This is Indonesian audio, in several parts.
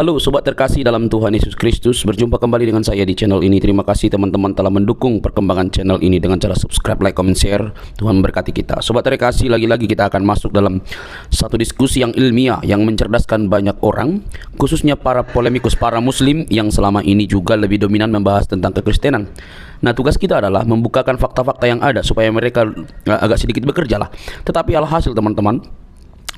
Halo sobat terkasih dalam Tuhan Yesus Kristus, berjumpa kembali dengan saya di channel ini. Terima kasih teman-teman telah mendukung perkembangan channel ini dengan cara subscribe, like, comment, share. Tuhan memberkati kita. Sobat terkasih, lagi-lagi kita akan masuk dalam satu diskusi yang ilmiah yang mencerdaskan banyak orang, khususnya para polemikus, para muslim yang selama ini juga lebih dominan membahas tentang kekristenan. Nah, tugas kita adalah membukakan fakta-fakta yang ada supaya mereka agak sedikit bekerja lah. Tetapi alhasil teman-teman,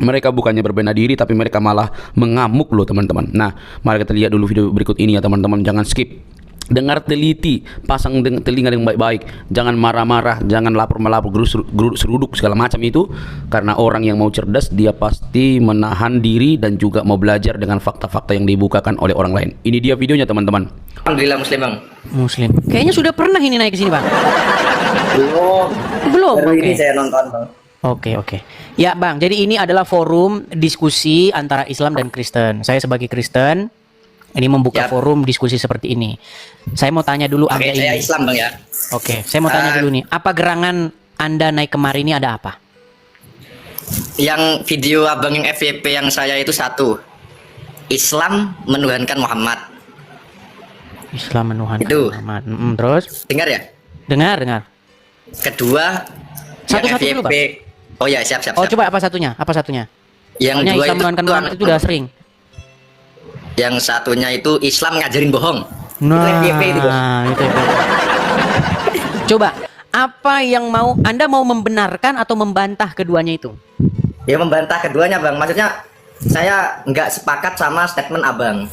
mereka bukannya berbenah diri, tapi mereka malah mengamuk loh teman-teman. Nah, mari kita lihat dulu video berikut ini ya teman-teman. Jangan skip, dengar teliti, pasang telinga yang baik-baik. Jangan marah-marah, jangan lapor-melapor, geruduk seruduk segala macam itu. Karena orang yang mau cerdas, dia pasti menahan diri dan juga mau belajar dengan fakta-fakta yang dibukakan oleh orang lain. Ini dia videonya teman-teman. Alhamdulillah muslim bang. Muslim. Kayaknya sudah pernah ini naik ke sini bang. Belum. Baru ini Oke. saya nonton bang. Oke. Ya bang, jadi ini adalah forum diskusi antara Islam dan Kristen. Saya sebagai Kristen, ini membuka Yap. forum diskusi seperti ini. Saya mau tanya dulu Oke, Anda saya ini. Islam bang ya. Oke, saya mau tanya dulu nih. Apa gerangan Anda naik kemari ini ada apa? Yang video abang yang FYP yang saya itu satu, Islam menuhankan Muhammad. Islam menuhankan Itu. Muhammad. Terus? Dengar ya. Dengar. Kedua, Satu-satu yang dulu, FYP. Oh ya, siap. Oh coba apa satunya? Yang Soalnya dua Islam menuhankan Muhammad itu udah sering. Yang satunya itu Islam ngajarin bohong. Nah, Itu FYP itu bos. itu. Coba, apa yang Anda mau membenarkan atau membantah keduanya itu? Ya membantah keduanya bang. Maksudnya saya nggak sepakat sama statement abang.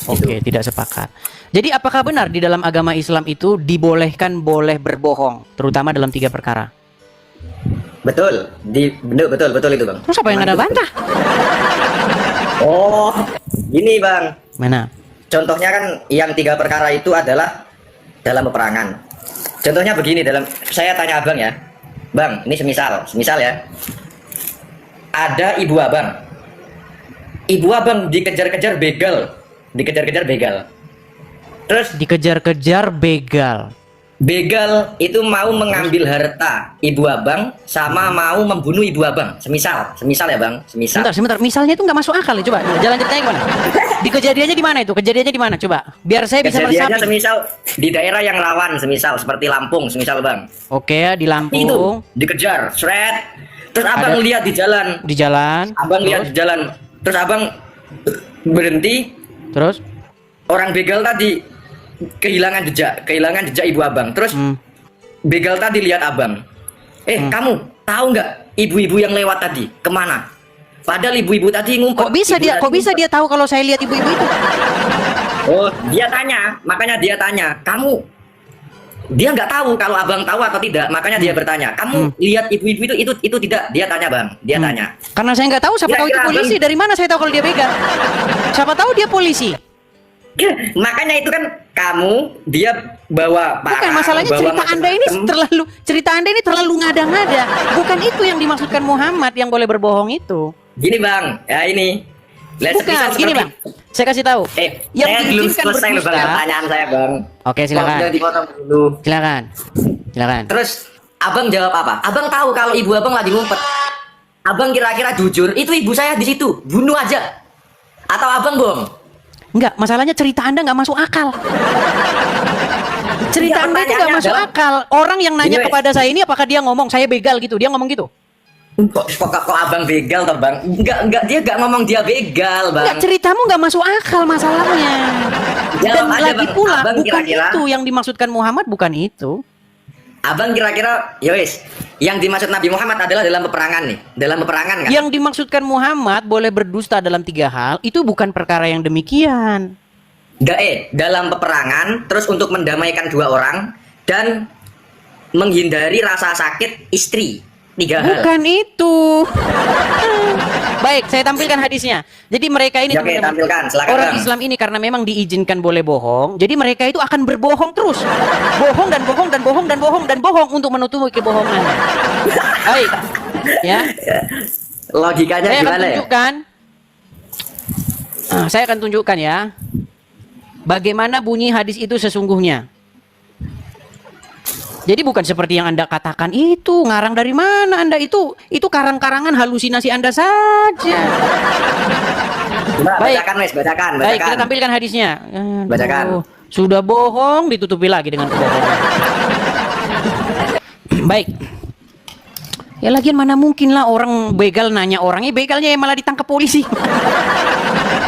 Oke, tidak sepakat. Jadi apakah benar di dalam agama Islam itu dibolehkan boleh berbohong, terutama dalam 3 perkara? Betul, betul itu bang. Terus apa yang Anda bantah? Oh, gini bang. Mana? Contohnya kan yang 3 perkara itu adalah dalam peperangan. Contohnya begini, saya tanya abang ya, bang, ini semisal ya, ada ibu abang dikejar-kejar begal, terus Dikejar-kejar begal. begal itu mau mengambil harta ibu abang sama mau membunuh ibu abang, semisal ya bang, Sebentar. Misalnya itu nggak masuk akal ya. Coba jalan ceritanya gimana? Di kejadiannya di mana itu? Kejadiannya di mana? Coba. Biar saya bisa Kejadiannya meresapi. semisal di daerah yang rawan, semisal seperti Lampung, semisal bang. Oke, di Lampung. Itu dikejar, seret. Terus abang Ada- lihat di jalan. Di jalan. Abang lihat di jalan. Terus abang berhenti. Terus? Orang begal tadi kehilangan jejak ibu abang. Terus begal tadi lihat abang. Kamu tahu nggak ibu-ibu yang lewat tadi kemana? Padahal ibu-ibu tadi ngumpet. Kok bisa dia tahu kalau saya lihat ibu-ibu itu? Oh, dia tanya. Makanya dia tanya. Dia nggak tahu kalau abang tahu atau tidak. Makanya dia bertanya. Kamu lihat ibu-ibu itu tidak? Dia tanya bang. Dia tanya. Karena saya nggak tahu, siapa tahu itu Kira-kira polisi. abang- Dari mana saya tahu kalau dia begal? Siapa tahu dia polisi. Makanya itu kan dia bawa parang, Bukan, masalahnya bawa cerita Anda ini terlalu ngada-ngada. Bukan itu yang dimaksudkan Muhammad yang boleh berbohong itu. Gini bang, ya ini. Bukan, gini bang. Saya kasih tahu. Yang Saya belum diizinkan selesai loh bang berdusta. pertanyaan saya bang. Oke, silakan. Jangan dipotong dulu. Silakan. Terus abang jawab apa? Abang tahu kalau ibu abang lagi ngumpet. Abang kira-kira jujur, itu ibu saya di situ, bunuh aja. Atau abang bohong? Enggak, masalahnya cerita Anda nggak masuk akal. Cerita Iya, Anda itu nggak pertanyaannya masuk adalah- akal. Orang yang nanya Gini, wes. kepada saya ini apakah dia ngomong saya begal gitu? Dia ngomong gitu? Kok abang begal toh bang? Enggak, dia enggak ngomong dia begal bang. Enggak, ceritamu nggak masuk akal masalahnya. Dan Jawab aja, lagi Bang. pula Abang bukan kira-kira- itu yang dimaksudkan Muhammad, bukan itu. Abang kira-kira, ya wes, yang dimaksud Nabi Muhammad adalah dalam peperangan nih, dalam peperangan kan? Yang dimaksudkan Muhammad boleh berdusta dalam 3 hal, itu bukan perkara yang demikian. Dalam peperangan, terus untuk mendamaikan 2 orang dan menghindari rasa sakit istri, 3 hal. Bukan itu. Baik, saya tampilkan hadisnya. Jadi mereka ini Ya, oke, teman-teman, tampilkan, silakan, orang Bang. Islam ini karena memang diizinkan boleh bohong, jadi mereka itu akan berbohong terus. Bohong dan bohong dan bohong dan bohong dan bohong untuk menutupi kebohongan. Baik. Ya. Logikanya Saya akan gimana ya? tunjukkan. Saya akan tunjukkan ya. Bagaimana bunyi hadis itu sesungguhnya. Jadi bukan seperti yang Anda katakan itu, ngarang dari mana Anda itu karang-karangan halusinasi Anda saja. Coba Baik. bacakan wes, bacakan. Baik, kita tampilkan hadisnya. Bacakan. Sudah bohong, ditutupi lagi dengan kebohongan. Baik. Ya lagian mana mungkin lah orang begal nanya orangnya, begalnya yang malah ditangkap polisi.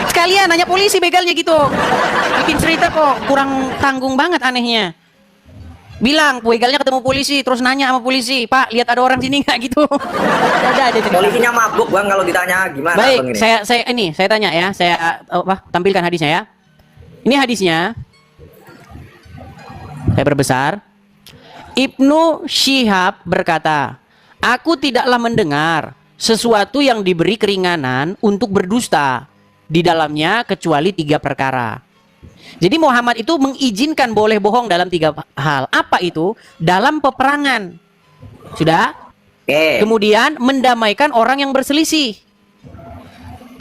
Sekalian nanya polisi begalnya gitu. Bikin cerita kok kurang tanggung banget anehnya. Bilang begalnya ketemu polisi, terus nanya sama polisi, Pak lihat ada orang sini nggak gitu. Ada cerita. Polisinya mabuk bang kalau ditanya gimana. Baik, Bang, ini? saya tanya ya, saya tampilkan hadisnya ya. Ini hadisnya. Saya perbesar. Ibnu Syihab berkata, aku tidaklah mendengar sesuatu yang diberi keringanan untuk berdusta di dalamnya kecuali 3 perkara. Jadi Muhammad itu mengizinkan boleh bohong dalam 3 hal. Apa itu? Dalam peperangan. Sudah? Oke. Kemudian mendamaikan orang yang berselisih.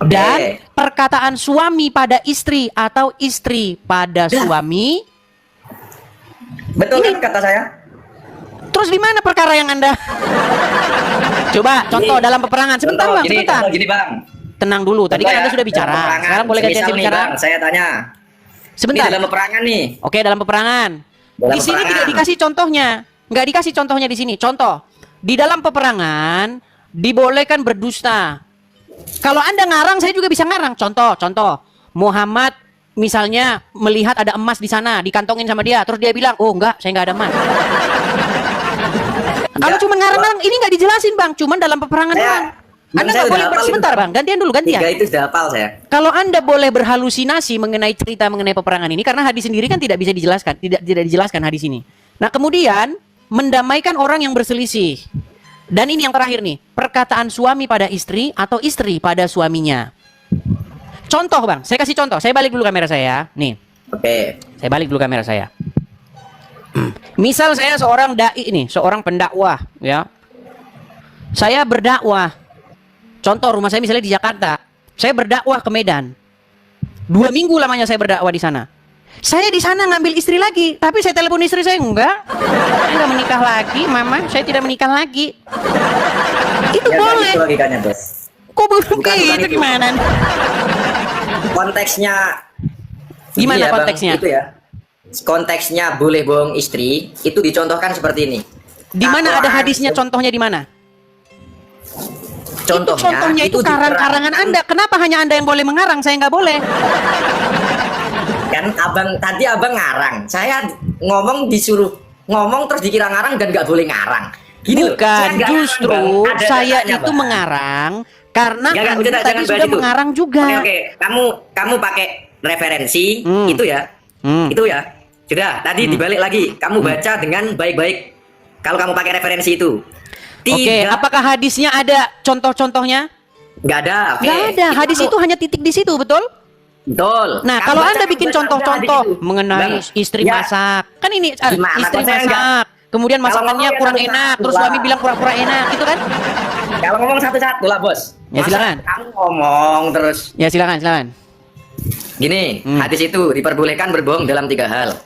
Oke. Dan perkataan suami pada istri atau istri pada suami. Betul kan kata saya? Terus di mana perkara yang Anda? Coba contoh dalam peperangan. Sebentar Bang, sebentar. Gini bang. Tenang dulu. Tadi Contoh kan ya, Anda sudah bicara. dalam peperangan. Sekarang boleh gantian Semisal saya nih, bicara. Bang, saya tanya. Sebentar. Ini dalam peperangan nih. Oke, dalam peperangan. Dalam Di sini peperangan. tidak dikasih contohnya. Nggak dikasih contohnya di sini. Contoh. Di dalam peperangan dibolehkan berdusta. Kalau Anda ngarang, saya juga bisa ngarang. Contoh. Muhammad misalnya melihat ada emas di sana, dikantongin sama dia, terus dia bilang, "Oh, enggak, saya nggak ada emas." Kalau Enggak, cuma ngarang-ngarang, ini nggak dijelasin, Bang. Cuman dalam peperangan Saya- doang. Bang, Anda saya nggak boleh udah hafal sebentar, itu. Bang. Gantian dulu, gantian. 3 itu sudah hafal saya. Kalau Anda boleh berhalusinasi mengenai cerita mengenai peperangan ini, karena hadis sendiri kan tidak bisa dijelaskan, tidak dijelaskan hadis ini. Nah, kemudian mendamaikan orang yang berselisih. Dan ini yang terakhir nih, perkataan suami pada istri atau istri pada suaminya. Contoh, Bang, saya kasih contoh. Saya balik dulu kamera saya. Nih, Oke. saya balik dulu kamera saya. Misal saya seorang dai ini, seorang pendakwah, ya. Saya berdakwah. Contoh rumah saya misalnya di Jakarta. Saya berdakwah ke Medan. 2 minggu lamanya saya berdakwah di sana. Saya di sana ngambil istri lagi, tapi saya telepon istri saya, enggak. Saya enggak menikah lagi, Mama. Saya tidak menikah lagi. Itu Ya, boleh. itu logikanya, Bos. Kok Bukan begitu itu. gimana? Konteksnya Gimana ini ya, Bang, konteksnya? itu ya. Konteksnya boleh bohong istri itu dicontohkan seperti ini. Di mana ada Dakwaan- hadisnya? Contohnya di mana? Contohnya itu karang-karangan Anda. Kenapa hanya Anda yang boleh mengarang? Saya nggak boleh. Kan abang ngarang. Saya ngomong disuruh ngomong terus dikira ngarang dan nggak boleh ngarang. Gini loh, saya Bukan, nggak justru ngarang, Bang. Ada saya datanya, itu Bang. mengarang karena Ya, Anda udah, tadi jangan sudah bahas itu. mengarang juga. Oke. Kamu pakai referensi itu ya. Itu ya. Sudah, tadi dibalik lagi. Kamu baca dengan baik-baik. Kalau kamu pakai referensi itu. Oke, Tidak. apakah hadisnya ada contoh-contohnya? Nggak ada. Oke. Nggak ada. Hadis kamu- itu hanya titik di situ, betul? Betul. Nah, Kamu kalau baca- Anda bikin baca contoh-contoh hadis itu. mengenai Bang, istri ya, masak, kan ini Gimana? istri Kok saya masak, kemudian Kalau masakannya ngomong ya kurang satu-satu enak, terus lah. suami bilang pura-pura enak, gitu kan? Kalau ngomong satu-satu lah, Bos. Ya, Masa silakan. Kamu ngomong terus. Ya, silakan. Gini, hadis itu diperbolehkan berbohong dalam 3 hal.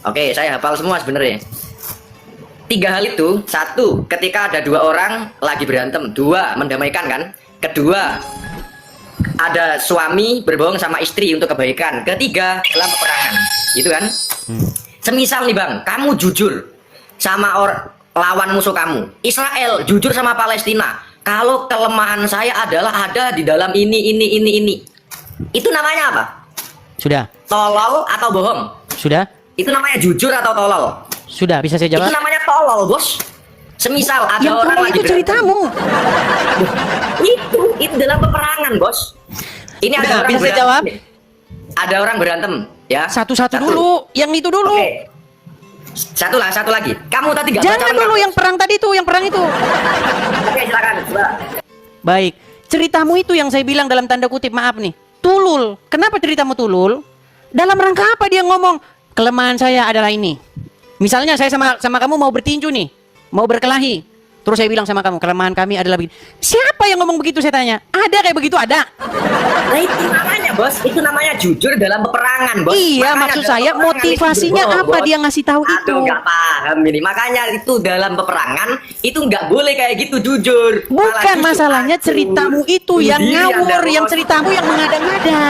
Oke, saya hafal semua sebenarnya. 3 hal itu, 1, ketika ada 2 orang lagi berantem. 2, mendamaikan kan. Kedua, ada suami berbohong sama istri untuk kebaikan. Ketiga, dalam peperangan. Gitu kan? Semisal nih Bang, kamu jujur sama lawan musuh kamu. Israel jujur sama Palestina. Kalau kelemahan saya adalah ada di dalam ini. Itu namanya apa? Sudah. Tolol atau bohong? Sudah? Itu namanya jujur atau tolol? Sudah, bisa saya Itu jawab? namanya tolol, Bos. Semisal ada Yang orang tolol lagi itu berantem. ceritamu. Itu dalam peperangan, Bos. Ini ada Udah, orang bisa saya berantem. jawab? Ada orang berantem, ya. Satu-satu dulu, yang itu dulu. Oke. Satu lagi. Kamu tadi nggak Jangan baca dulu lengkap. yang perang tadi tuh, yang perang itu. Oke, silakan. Coba. Baik, ceritamu itu yang saya bilang dalam tanda kutip, maaf nih, tulul. Kenapa ceritamu tulul? Dalam rangka apa dia ngomong? Kelemahan saya adalah ini. Misalnya saya sama kamu mau bertinju nih, mau berkelahi. Terus saya bilang sama kamu, kelemahan kami adalah begini. Siapa yang ngomong begitu, saya tanya? Ada kayak begitu? Ada. Nah itu namanya bos, itu namanya jujur dalam peperangan bos. Iya, Makanya maksud dalam saya peperangan motivasinya itu, apa bos. dia ngasih tahu itu? Aduh nggak paham ini. Makanya itu dalam peperangan itu nggak boleh kayak gitu jujur. Bukan Malah masalahnya justru ceritamu itu bunuh yang diri ngawur, Anda, yang bos. ceritamu yang mengada-ngada.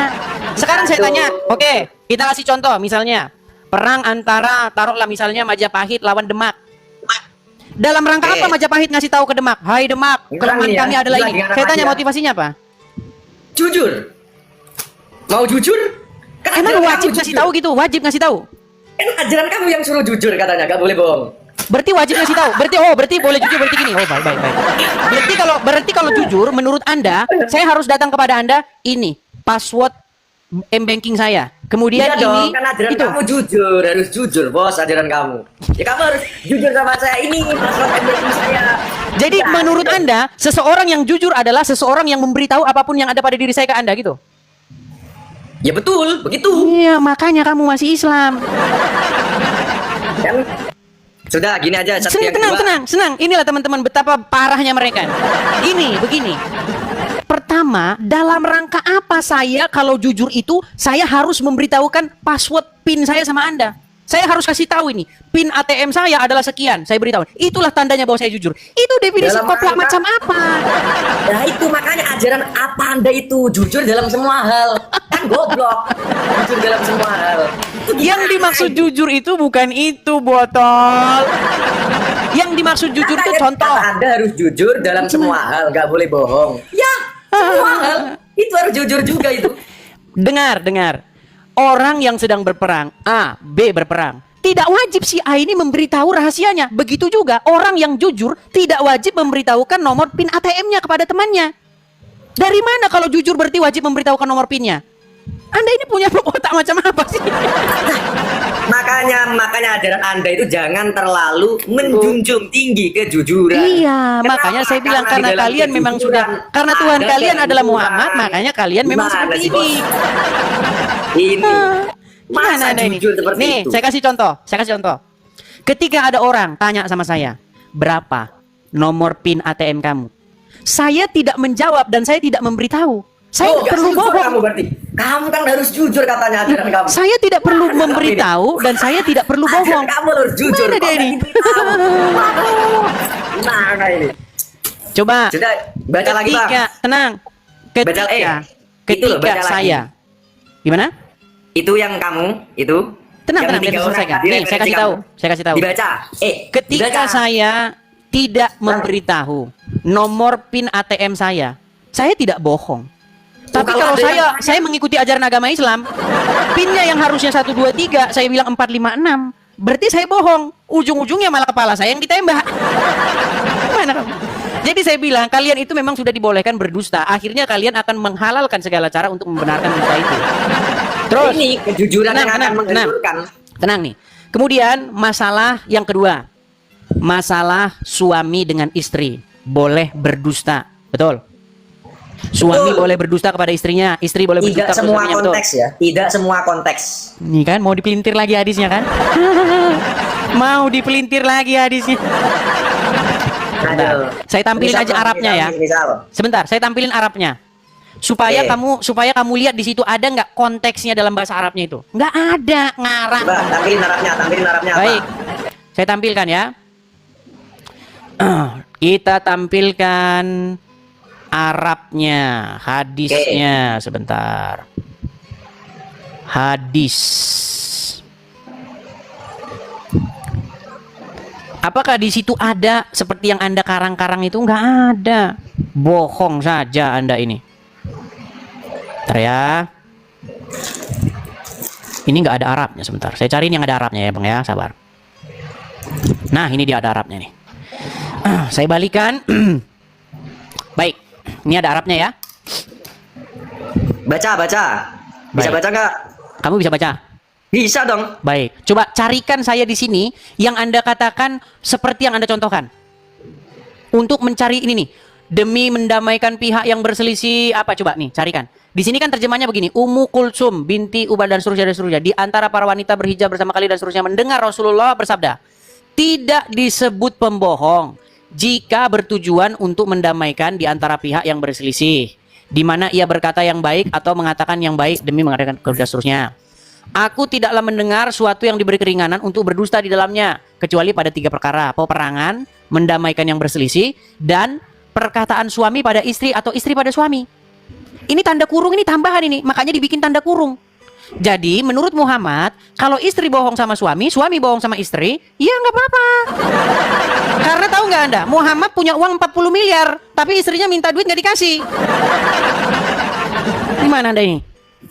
Sekarang saya Aduh. tanya, oke, kita kasih contoh misalnya perang antara taruhlah misalnya Majapahit lawan Demak. Dalam rangka Oke. apa Majapahit ngasih tahu ke Demak? Hai Demak, Ini kelemahan nih ya, kami adalah lagi ini. anak Saya tanya aja. motivasinya apa? Jujur. Mau jujur? Kan Emang ajaran wajib kamu ngasih jujur. tahu gitu? Wajib ngasih tahu? Kan ajaran kamu yang suruh jujur katanya, nggak boleh bohong. Berarti wajib ngasih tahu. Berarti boleh jujur, berarti gini. Oh, baik. Berarti kalau jujur menurut Anda, saya harus datang kepada Anda, ini password M-banking saya. Kemudian Iya ini dong, kan ajaran itu. kamu jujur, harus jujur bos ajaran kamu. Ya kamu harus jujur sama saya, ini password MBA saya. Jadi Ya, menurut ya. Anda, seseorang yang jujur adalah seseorang yang memberitahu apapun yang ada pada diri saya ke Anda gitu. Ya betul, begitu. Iya, makanya kamu masih Islam. Kan sudah gini aja satu yang kedua. Senang. Inilah teman-teman betapa parahnya mereka. Begini. Pertama, dalam rangka apa saya kalau jujur itu saya harus memberitahukan password PIN saya sama Anda. Saya harus kasih tahu ini, PIN ATM saya adalah sekian. Saya beritahu. Itulah tandanya bahwa saya jujur. Itu definisi Dalam koplak rangka- macam apa? Nah itu makanya ajaran apa Anda itu jujur dalam semua hal. Kan goblok. Jujur dalam semua hal. Itu Yang gimana? dimaksud jujur itu bukan itu, botol. Yang dimaksud jujur itu Makanya contoh. kata Anda harus jujur dalam semua hal, nggak boleh bohong. Ya, semua hal itu harus jujur juga itu. Dengar. Orang yang sedang berperang, A, B berperang. Tidak wajib si A ini memberitahu rahasianya. Begitu juga orang yang jujur tidak wajib memberitahukan nomor PIN ATM-nya kepada temannya. Dari mana kalau jujur berarti wajib memberitahukan nomor PIN-nya? Anda ini punya otak macam apa sih? Makanya ajaran Anda itu jangan terlalu menjunjung tinggi kejujuran. Iya, Kenapa? makanya saya bilang di karena dalam kalian memang kejujuran sudah karena Tuhan ada kalian adalah kejujuran. Muhammad, makanya kalian memang Gimana seperti sih, Bos? ini. Ini Gimana masa Anda ini? jujur seperti Nih, itu? saya kasih contoh. Ketika ada orang tanya sama saya, berapa nomor PIN ATM kamu? Saya tidak menjawab dan saya tidak memberitahu. Saya Oh, tidak perlu jujur bohong. kamu berarti. Kamu kan harus jujur katanya ajaran kamu. Saya tidak perlu memberitahu dan saya tidak perlu Ajaran bohong. kamu harus jujur. Mana dia Kok ini? nggak diberitahu? Waduh. Gimana ini? Coba Sudah baca lagi bang. tenang. Baca, itu loh, baca lagi. Saya gimana? Itu yang kamu itu. Tenang, yang biar tiga saya orang selesaikan. hadir Nih, referensi saya kasih kamu. tahu. Saya kasih tahu. Dibaca. Ketika dibaca. saya tidak memberitahu nomor PIN ATM saya tidak bohong. Tapi kalau kalau ada yang saya mengikuti ajaran agama Islam, PIN-nya yang harusnya 1 2 3, saya bilang 4 5 6. Berarti saya bohong. Ujung-ujungnya malah kepala saya yang ditembak. Gimana kamu? Jadi saya bilang kalian itu memang sudah dibolehkan berdusta. Akhirnya kalian akan menghalalkan segala cara untuk membenarkan dusta itu. Terus ini kejujuran yang akan menghancurkan. Tenang nih. Kemudian masalah yang kedua. Masalah suami dengan istri boleh berdusta. Betul? Suami Betul. boleh berdusta kepada istrinya, istri boleh berdusta Tidak kepada semua suaminya, konteks ya. Tidak semua konteks. betul? Nih kan mau dipelintir lagi hadisnya kan? Mau dipelintir lagi hadisnya. Sebentar. Aduh. Saya tampilin Misal, aja Arabnya ya. misal. Sebentar, saya tampilin Arabnya. Supaya kamu lihat di situ ada nggak konteksnya dalam bahasa Arabnya itu? Nggak ada, ngarang. Coba tampilin Arabnya apa? Baik, saya tampilkan ya. Kita tampilkan Arabnya, hadisnya sebentar. Hadis. Apakah di situ ada seperti yang Anda karang-karang itu? Nggak ada. Bohong saja Anda ini. Bentar ya. Ini nggak ada Arabnya sebentar. Saya cariin yang ada Arabnya ya Bang ya, sabar. Nah ini dia ada Arabnya nih. Saya balikan. Baik, ini ada Arabnya ya. Baca. Bisa Baik. baca nggak? Kamu bisa baca? Bisa dong. Baik, coba carikan saya di sini yang Anda katakan seperti yang Anda contohkan. Untuk mencari ini nih, demi mendamaikan pihak yang berselisih apa coba nih, carikan. Di sini kan terjemahnya begini, Ummu Kulsum binti Ubad dan seterusnya. Di antara para wanita berhijab bersama kali dan seterusnya mendengar Rasulullah bersabda, tidak disebut pembohong jika bertujuan untuk mendamaikan di antara pihak yang berselisih, di mana ia berkata yang baik atau mengatakan yang baik demi mengadakan kerja seterusnya. Aku tidaklah mendengar suatu yang diberi keringanan untuk berdusta di dalamnya, kecuali pada 3 perkara: peperangan, mendamaikan yang berselisih, dan perkataan suami pada istri atau istri pada suami. Ini tanda kurung, ini tambahan ini, makanya dibikin tanda kurung. Jadi menurut Muhammad, kalau istri bohong sama suami, suami bohong sama istri, ya nggak apa-apa. Karena tahu nggak Anda, Muhammad punya uang 40 miliar, tapi istrinya minta duit nggak dikasih. Gimana Anda ini?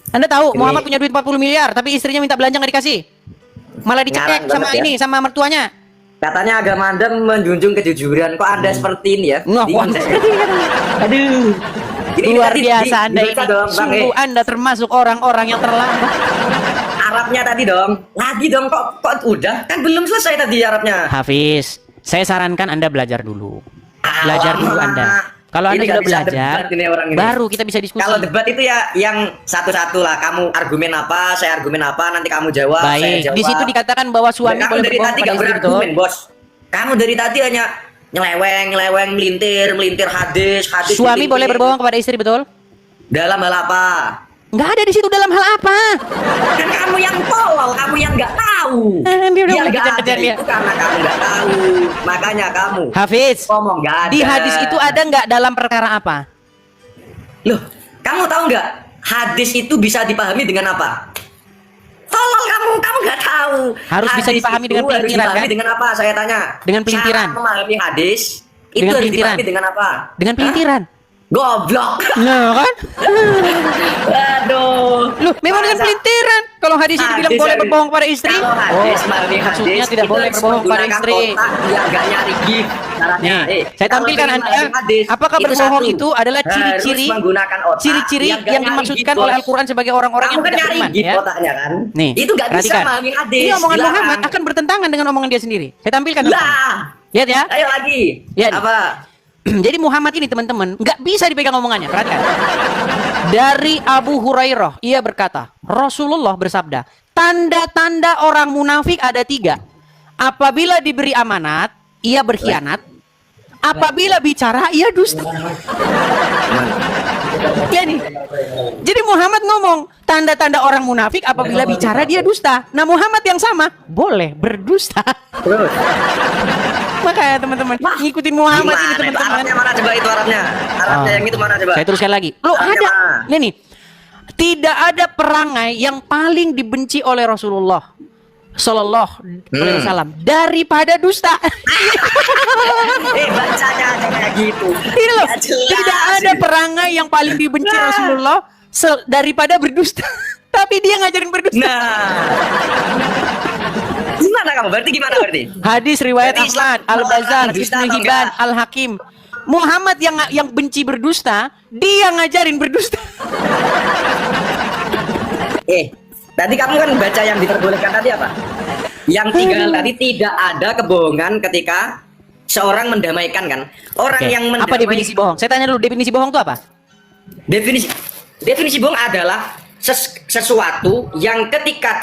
Anda tahu Muhammad punya duit 40 miliar, tapi istrinya minta belanja nggak dikasih. Malah dicekek Ngarang sama banget ya. ini, sama mertuanya. Katanya agama Anda menjunjung kejujuran. Kok Anda seperti ini ya? Wah, Bingung saya. Aduh. Ini Luar tadi biasa Anda ini. dibaca dong, Bang, Sungguh Anda termasuk orang-orang yang terlambat. Arabnya tadi dong. Lagi dong, kok udah? Kan belum selesai tadi Arabnya. Hafiz, saya sarankan Anda belajar dulu. Belajar dulu Anda. Kalau Anda Ini sudah nggak bisa belajar, debat ini orang ini. baru kita bisa diskusi. Kalau debat itu ya yang satu-satu lah. Kamu argumen apa, saya argumen apa, nanti kamu jawab, saya Baik, jawab. di situ dikatakan bahwa suami Kamu boleh dari berbohong tadi pada gak istri, betul? berargumen, Bos. Kamu dari tadi hanya nyeleweng, melintir hadis. Suami melintir. boleh berbohong kepada istri, betul? Dalam hal apa? Nggak ada di situ dalam hal apa? Kan kamu yang tolol, kamu yang nggak tahu. Dia udah Dia mulai nggak ada kejar-kejar dia. itu karena kamu nggak tahu. Makanya kamu Hafiz, ngomong nggak ada. di hadis itu ada nggak dalam perkara apa? Loh, kamu tahu nggak? Hadis itu bisa dipahami dengan apa? Tolol kamu nggak tahu. Harus bisa Hadis dipahami itu dengan harus pelintiran, dipahami kan? dengan apa? Saya tanya. Dengan pelintiran. Cara memahami hadis itu Dengan harus pelintiran. dipahami dengan apa? Dengan pelintiran. Goblok. Nah, kan? Aduh. Loh, memang dengan Masa- pelintiran. Kalau hadis itu bilang Hadis boleh yang- berbohong pada istri. Kalau hadis, Oh, memahami maksudnya hadis, tidak itu boleh harus berbohong pada menggunakan istri. otak yang nggak nyari gift. Caranya, Nih, saya kalau tampilkan ingin Anda, memahami hadis, apakah berbohong satu, itu adalah ciri-ciri harus menggunakan otak ciri-ciri nggak yang nyari dimaksudkan gift, oleh Bos. Al-Quran sebagai orang-orang yang Kamu kan tidak nyari beriman, gift ya? otaknya kan? Nih, Itu nggak bisa perhatikan. memahami hadis. Ini omongan Dilarang. Muhammad akan bertentangan dengan omongan dia sendiri. Saya tampilkan. Lah, Lihat ya. ayo lagi. Ya. Apa? Jadi Muhammad ini teman-teman nggak bisa dipegang omongannya. Perhatikan. Dari Abu Hurairah, ia berkata, Rasulullah bersabda, tanda-tanda orang munafik ada 3. Apabila diberi amanat, ia berkhianat. Apabila bicara, ia dusta. Ya nih. Jadi Muhammad ngomong, tanda-tanda orang munafik apabila bicara dia dusta. Nah Muhammad yang sama, boleh berdusta. Terus. Makanya teman-teman, ngikutin Muhammad ini Gimana itu teman-teman. Arabnya mana coba itu Arabnya? Arabnya yang itu mana coba? Saya teruskan lagi. Loh Arabnya ada. mana? Nih. Tidak ada perangai yang paling dibenci oleh Rasulullah Sallallahu Alaihi Wasallam daripada dusta. Bacanya aja kayak gitu. Ini loh, Nggak jelas. tidak ada perangai yang paling dibenci Rasulullah daripada berdusta. Tapi dia ngajarin berdusta. Nah. Gimana kamu? Berarti gimana berarti? Hadis riwayat Berarti Islam Ahmad, Al-Bazar, melarang dusta Ibnu atau Hibban, enggak? Al-Hakim. Muhammad yang benci berdusta, dia ngajarin berdusta. Tadi kamu kan baca yang diperbolehkan tadi apa? Yang 3 hal tadi tidak ada kebohongan ketika seorang mendamaikan kan? Orang Oke. yang Apa definisi bohong? Saya tanya dulu, definisi bohong itu apa? Definisi bohong adalah sesuatu yang ketika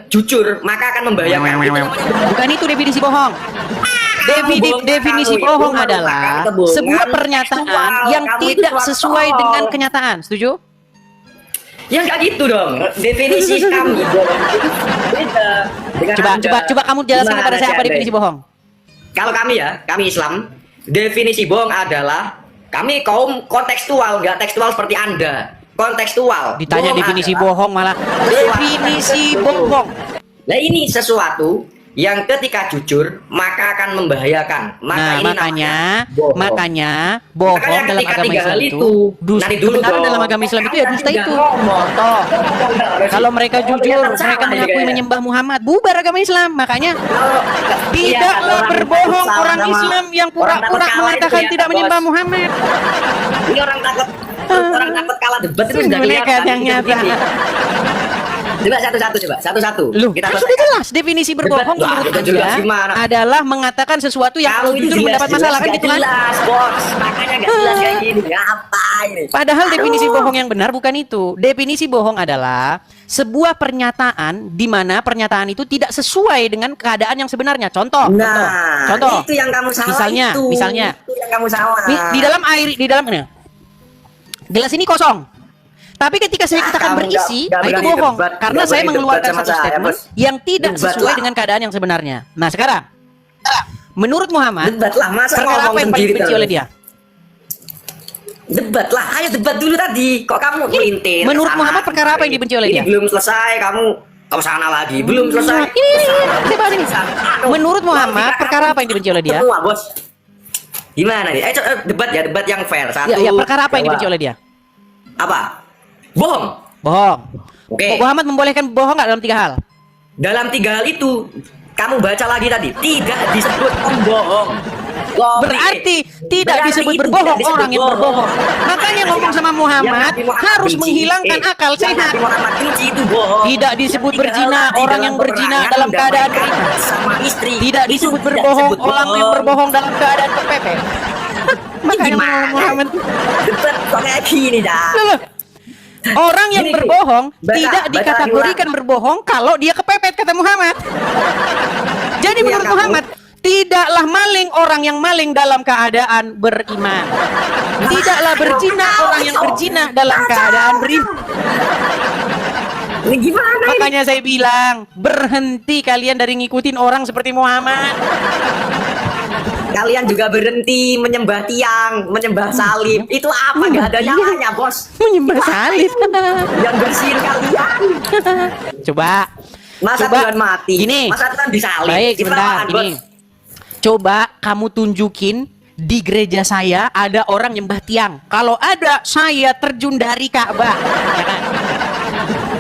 jujur maka akan membahayakan. Itu namanya bohong. Bukan itu definisi bohong. bohong, Definisi kamu itu bohong merupakan adalah kebohongan sebuah pernyataan tekstual. yang Kamu itu tidak cuma sesuai tolol. dengan kenyataan. Setuju? Ya nggak gitu dong. Definisi kami bohong itu beda dengan Anda. Coba kamu jelaskan Gimana kepada saya sih apa Anda? definisi bohong. Kalau kami ya, kami Islam, definisi bohong adalah kami kaum kontekstual, nggak tekstual seperti Anda. Kontekstual. Ditanya Bohong definisi adalah bohong malah definisi bohong. Nah ini sesuatu yang ketika jujur maka akan membahayakan. Nah, ini makanya namanya bohong. bohong Makanya dalam ketika agama 3 Islam hal itu dusta. nanti dulu Kebenaran dong. dalam agama Islam itu ya dusta Kan itu. udah ngomong. Contoh, kalau mereka jujur, Terserah mereka aja mengakui kayaknya. menyembah Muhammad, bubar agama Islam. Makanya Iya, tidaklah orang berbohong salah orang sama Islam yang orang takut pura-pura kalah mengatakan itu tidak kelihatan, menyembah Bos. Muhammad. Ini orang takut kalah debat itu sudah Mereka kelihatan. yang nyata. Coba satu-satu coba, satu-satu. Loh, Kita kan selesaikan. sudah jelas definisi berbohong Debat. Wah, menurut udah jelas Anda gimana? adalah mengatakan sesuatu yang kalau jujur mendapat masalah kan nggak gitu kan? jelas, bos. Makanya nggak jelas kayak gini. Apa ini? Padahal definisi Aduh. bohong yang benar bukan itu. Definisi bohong adalah sebuah pernyataan di mana pernyataan itu tidak sesuai dengan keadaan yang sebenarnya. Contoh, Nah, contoh. itu yang kamu salah. Misalnya, itu yang kamu salah. di dalam air, di dalam ini, gelas ini kosong. Tapi ketika saya katakan Kamu berisi, nggak nah itu berani bohong. debat, Karena nggak saya berani mengeluarkan debat sama satu saya, statement bos. yang tidak Debat sesuai lah. dengan keadaan yang sebenarnya. Nah sekarang, menurut Muhammad, Debat lah, masa perkara ngomong apa yang paling sendiri dibenci terus? oleh dia? Debat lah, ayo debat dulu tadi. Kok kamu melintir? menurut Sana. Muhammad perkara apa yang dibenci oleh Ini dia? belum selesai, kamu sana lagi. Belum selesai. Ini, saya bahas ini. Aduh. Menurut Muhammad, Logika perkara kamu apa yang dibenci oleh dia? Semua, bos. Gimana nih? Debat ya, debat yang fair. Satu. Ya, perkara apa yang dua. dibenci oleh dia? Apa? Bohong. Bohong. Oke. Muhammad membolehkan bohong nggak dalam 3 hal? Dalam 3 hal itu, kamu baca lagi tadi, tidak disebut pembohong. Berarti tidak Berarti disebut itu berbohong tidak disebut orang yang berbohong. Makanya ngomong sama Muhammad Yang Nabi Muhammad harus benci. menghilangkan akal Yang sehat. Nabi Muhammad benci itu bohong. Tidak disebut Yang 3 hal berzina tadi orang dalam yang berzina peperangan dalam keadaan mendamaikan beriman. sama istri. Tidak Itu disebut tidak berbohong disebut orang yang berbohong dalam keadaan kepepet. Makanya Gimana? Muhammad Debat kok kayak gini dah. Loh, orang yang Gini, berbohong baca- tidak baca dikategorikan lagi, berbohong kalau dia kepepet kata Muhammad. Jadi Itu yang menurut kamu- Muhammad tidaklah maling orang yang maling dalam keadaan beriman. Tidaklah berzina orang yang berzina dalam keadaan beriman. Ini gimana ini? Makanya saya bilang berhenti kalian dari ngikutin orang seperti Muhammad. Kalian juga berhenti menyembah tiang, menyembah salib. Itu apa? Gak ada nyalanya, bos. Menyembah salib. Yang bersihin kalian. Coba. Masa Coba. Tuhan mati? Gini. Masa Tuhan disalib? Baik, Itu sebentar. apaan, bos? Gini. Coba kamu tunjukin di gereja saya ada orang nyembah tiang. Kalau ada, saya terjun dari Ka'bah.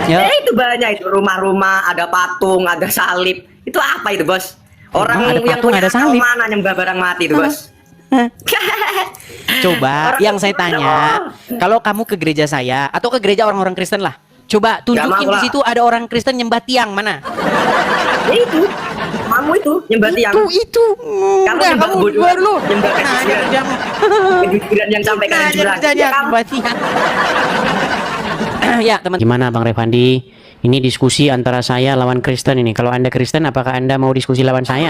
Ya kan? Ya. Itu banyak itu rumah-rumah, ada patung, ada salib. Itu apa itu, bos? Orang Ada yang patung, punya ada akal salib. mana nyembah barang mati itu, bos? Coba Orang yang saya mana, tanya, Bang? kalau kamu ke gereja saya atau ke gereja orang-orang Kristen lah, coba tunjukin mau di lah. situ ada orang Kristen nyembah tiang mana? Ya itu. Kamu itu nyembah tiang. Itu. Kamu Enggak, nyembah kamu kebodohan. dua dulu. Nyembah Nah, aja kejujuran. kerjamu. Kejujuran yang sampai Nah, kalian aja jurang. kerjanya Ya, kamu. nyembah tiang. Ya, teman. Gimana Bang Revandi? Ini diskusi antara saya lawan Kristen ini. Kalau Anda Kristen, apakah Anda mau diskusi lawan saya?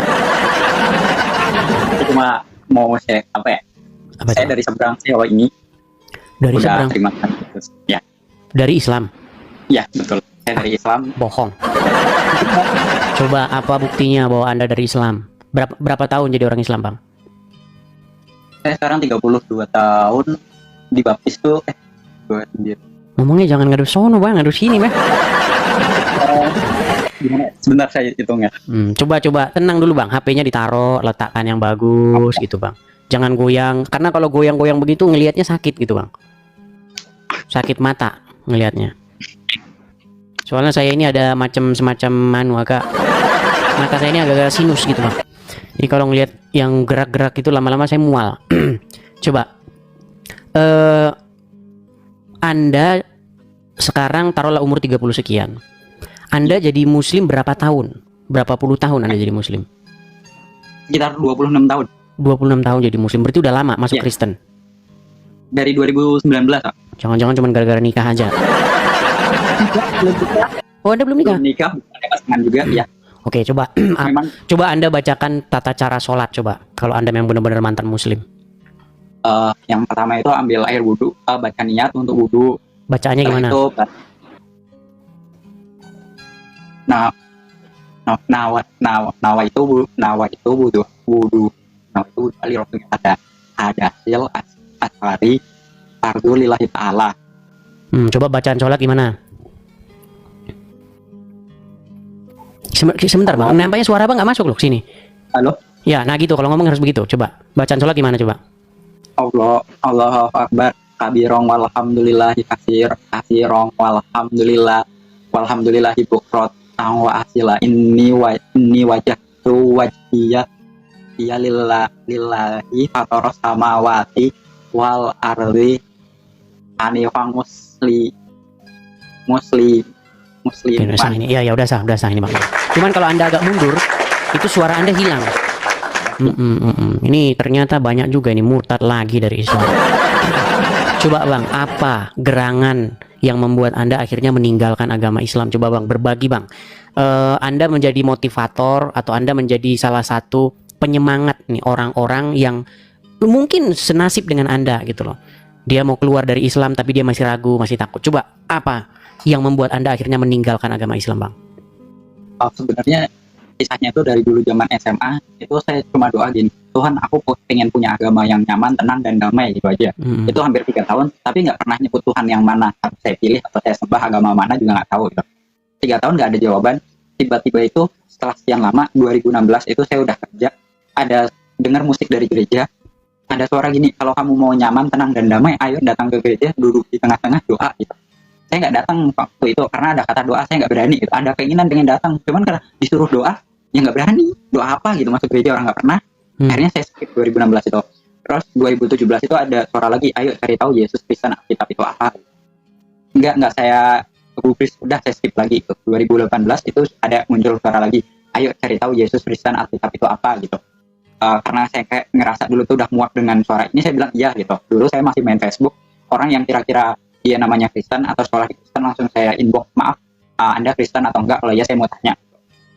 Saya cuma mau share apa ya? Apa Saya itu? dari seberang sih kalau ini Dari udah seberang. terima kasih. Ya, Dari Islam. ya betul. Saya dari Islam. Bohong. Coba apa buktinya bahwa Anda dari Islam? Berapa tahun jadi orang Islam, Bang? Saya sekarang 32 tahun dibaptis tuh Ngomongnya jangan ngadu sono, Bang, ngadu sini, Bang. gimana? Sebentar saya hitungnya. Coba tenang dulu, Bang. HP-nya ditaruh, letakkan yang bagus gitu, Bang. Jangan goyang, karena kalau goyang-goyang begitu ngelihatnya sakit gitu, Bang. Sakit mata ngelihatnya. Soalnya saya ini ada semacam agak mata saya ini agak sinus gitu, Bang. Jadi kalau ngelihat yang gerak-gerak itu lama-lama saya mual. Coba Anda sekarang taruhlah umur 30 sekian. Anda jadi muslim berapa tahun? Berapa puluh tahun Anda jadi muslim? Sekitar 26 tahun. 26 tahun jadi muslim. Berarti udah lama masuk Ya. Kristen. Dari 2019, Pak. Jangan-jangan cuma gara-gara nikah aja. Oh, Anda belum nikah? Belum nikah, bukan ada pasangan juga ya. Oke, coba Memang coba Anda bacakan tata cara sholat coba. Kalau Anda memang benar-benar mantan muslim. yang pertama itu ambil air wudhu, baca niat untuk wudhu. Bacaannya Setelah gimana? itu, nawa itu wudhu, nawa itu wudhu alirohnya ada hasil asari fardu lillahi ta'ala. Coba bacaan sholat gimana? Sebentar, Bang. Nampaknya suara Bang nggak masuk loh sini. Halo, Ya, nah gitu. Kalau ngomong harus begitu. Coba bacaan sholat gimana coba? Allahu akbar kabirong walhamdulillahi kasirong walhamdulillahi bukrot wa asila inni wajah tu wajhiyah ya lillahi fatoros samawati wal ardi anifang muslim muslim. Oke, udah sah ini. Iya, ya udah sah ini Bang. Cuman kalau Anda agak mundur, itu suara Anda hilang. Ini ternyata banyak juga ini murtad lagi dari Islam. Coba Bang, apa gerangan yang membuat Anda akhirnya meninggalkan agama Islam? Coba Bang, berbagi Bang. Anda menjadi motivator atau Anda menjadi salah satu penyemangat nih orang-orang yang mungkin senasib dengan Anda gitu loh. Dia mau keluar dari Islam tapi dia masih ragu, masih takut. Coba apa yang membuat Anda akhirnya meninggalkan agama Islam Bang? Sebenarnya kisahnya itu dari dulu zaman SMA itu saya cuma doa gini, Tuhan aku pengen punya agama yang nyaman, tenang dan damai gitu aja. Itu hampir 3 tahun tapi nggak pernah nyebut Tuhan yang mana saya pilih atau saya sembah, agama mana juga nggak tahu gitu. 3 tahun nggak ada jawaban. Tiba-tiba itu setelah sekian lama 2016 itu saya udah kerja, ada dengar musik dari gereja, ada suara gini, kalau kamu mau nyaman, tenang dan damai, ayo datang ke gereja, duduk di tengah-tengah doa gitu. Saya nggak datang waktu itu karena ada kata doa, saya nggak berani gitu. Ada keinginan pengen datang, cuman karena disuruh doa ya nggak berani. Doa apa gitu, masuk gereja orang nggak pernah. Akhirnya saya skip 2016 itu. Terus 2017 itu ada suara lagi, ayo cari tahu Yesus Kristen Alkitab itu apa. Nggak saya gubris, udah saya skip lagi. 2018 itu ada muncul suara lagi, ayo cari tahu Yesus Kristen Alkitab itu apa gitu. Karena saya kayak ngerasa dulu tuh udah muak dengan suara ini, saya bilang iya gitu. Dulu saya masih main Facebook, orang yang kira-kira dia namanya Kristen atau sekolah Kristen langsung saya inbox, maaf Anda Kristen atau enggak, kalau ya saya mau tanya.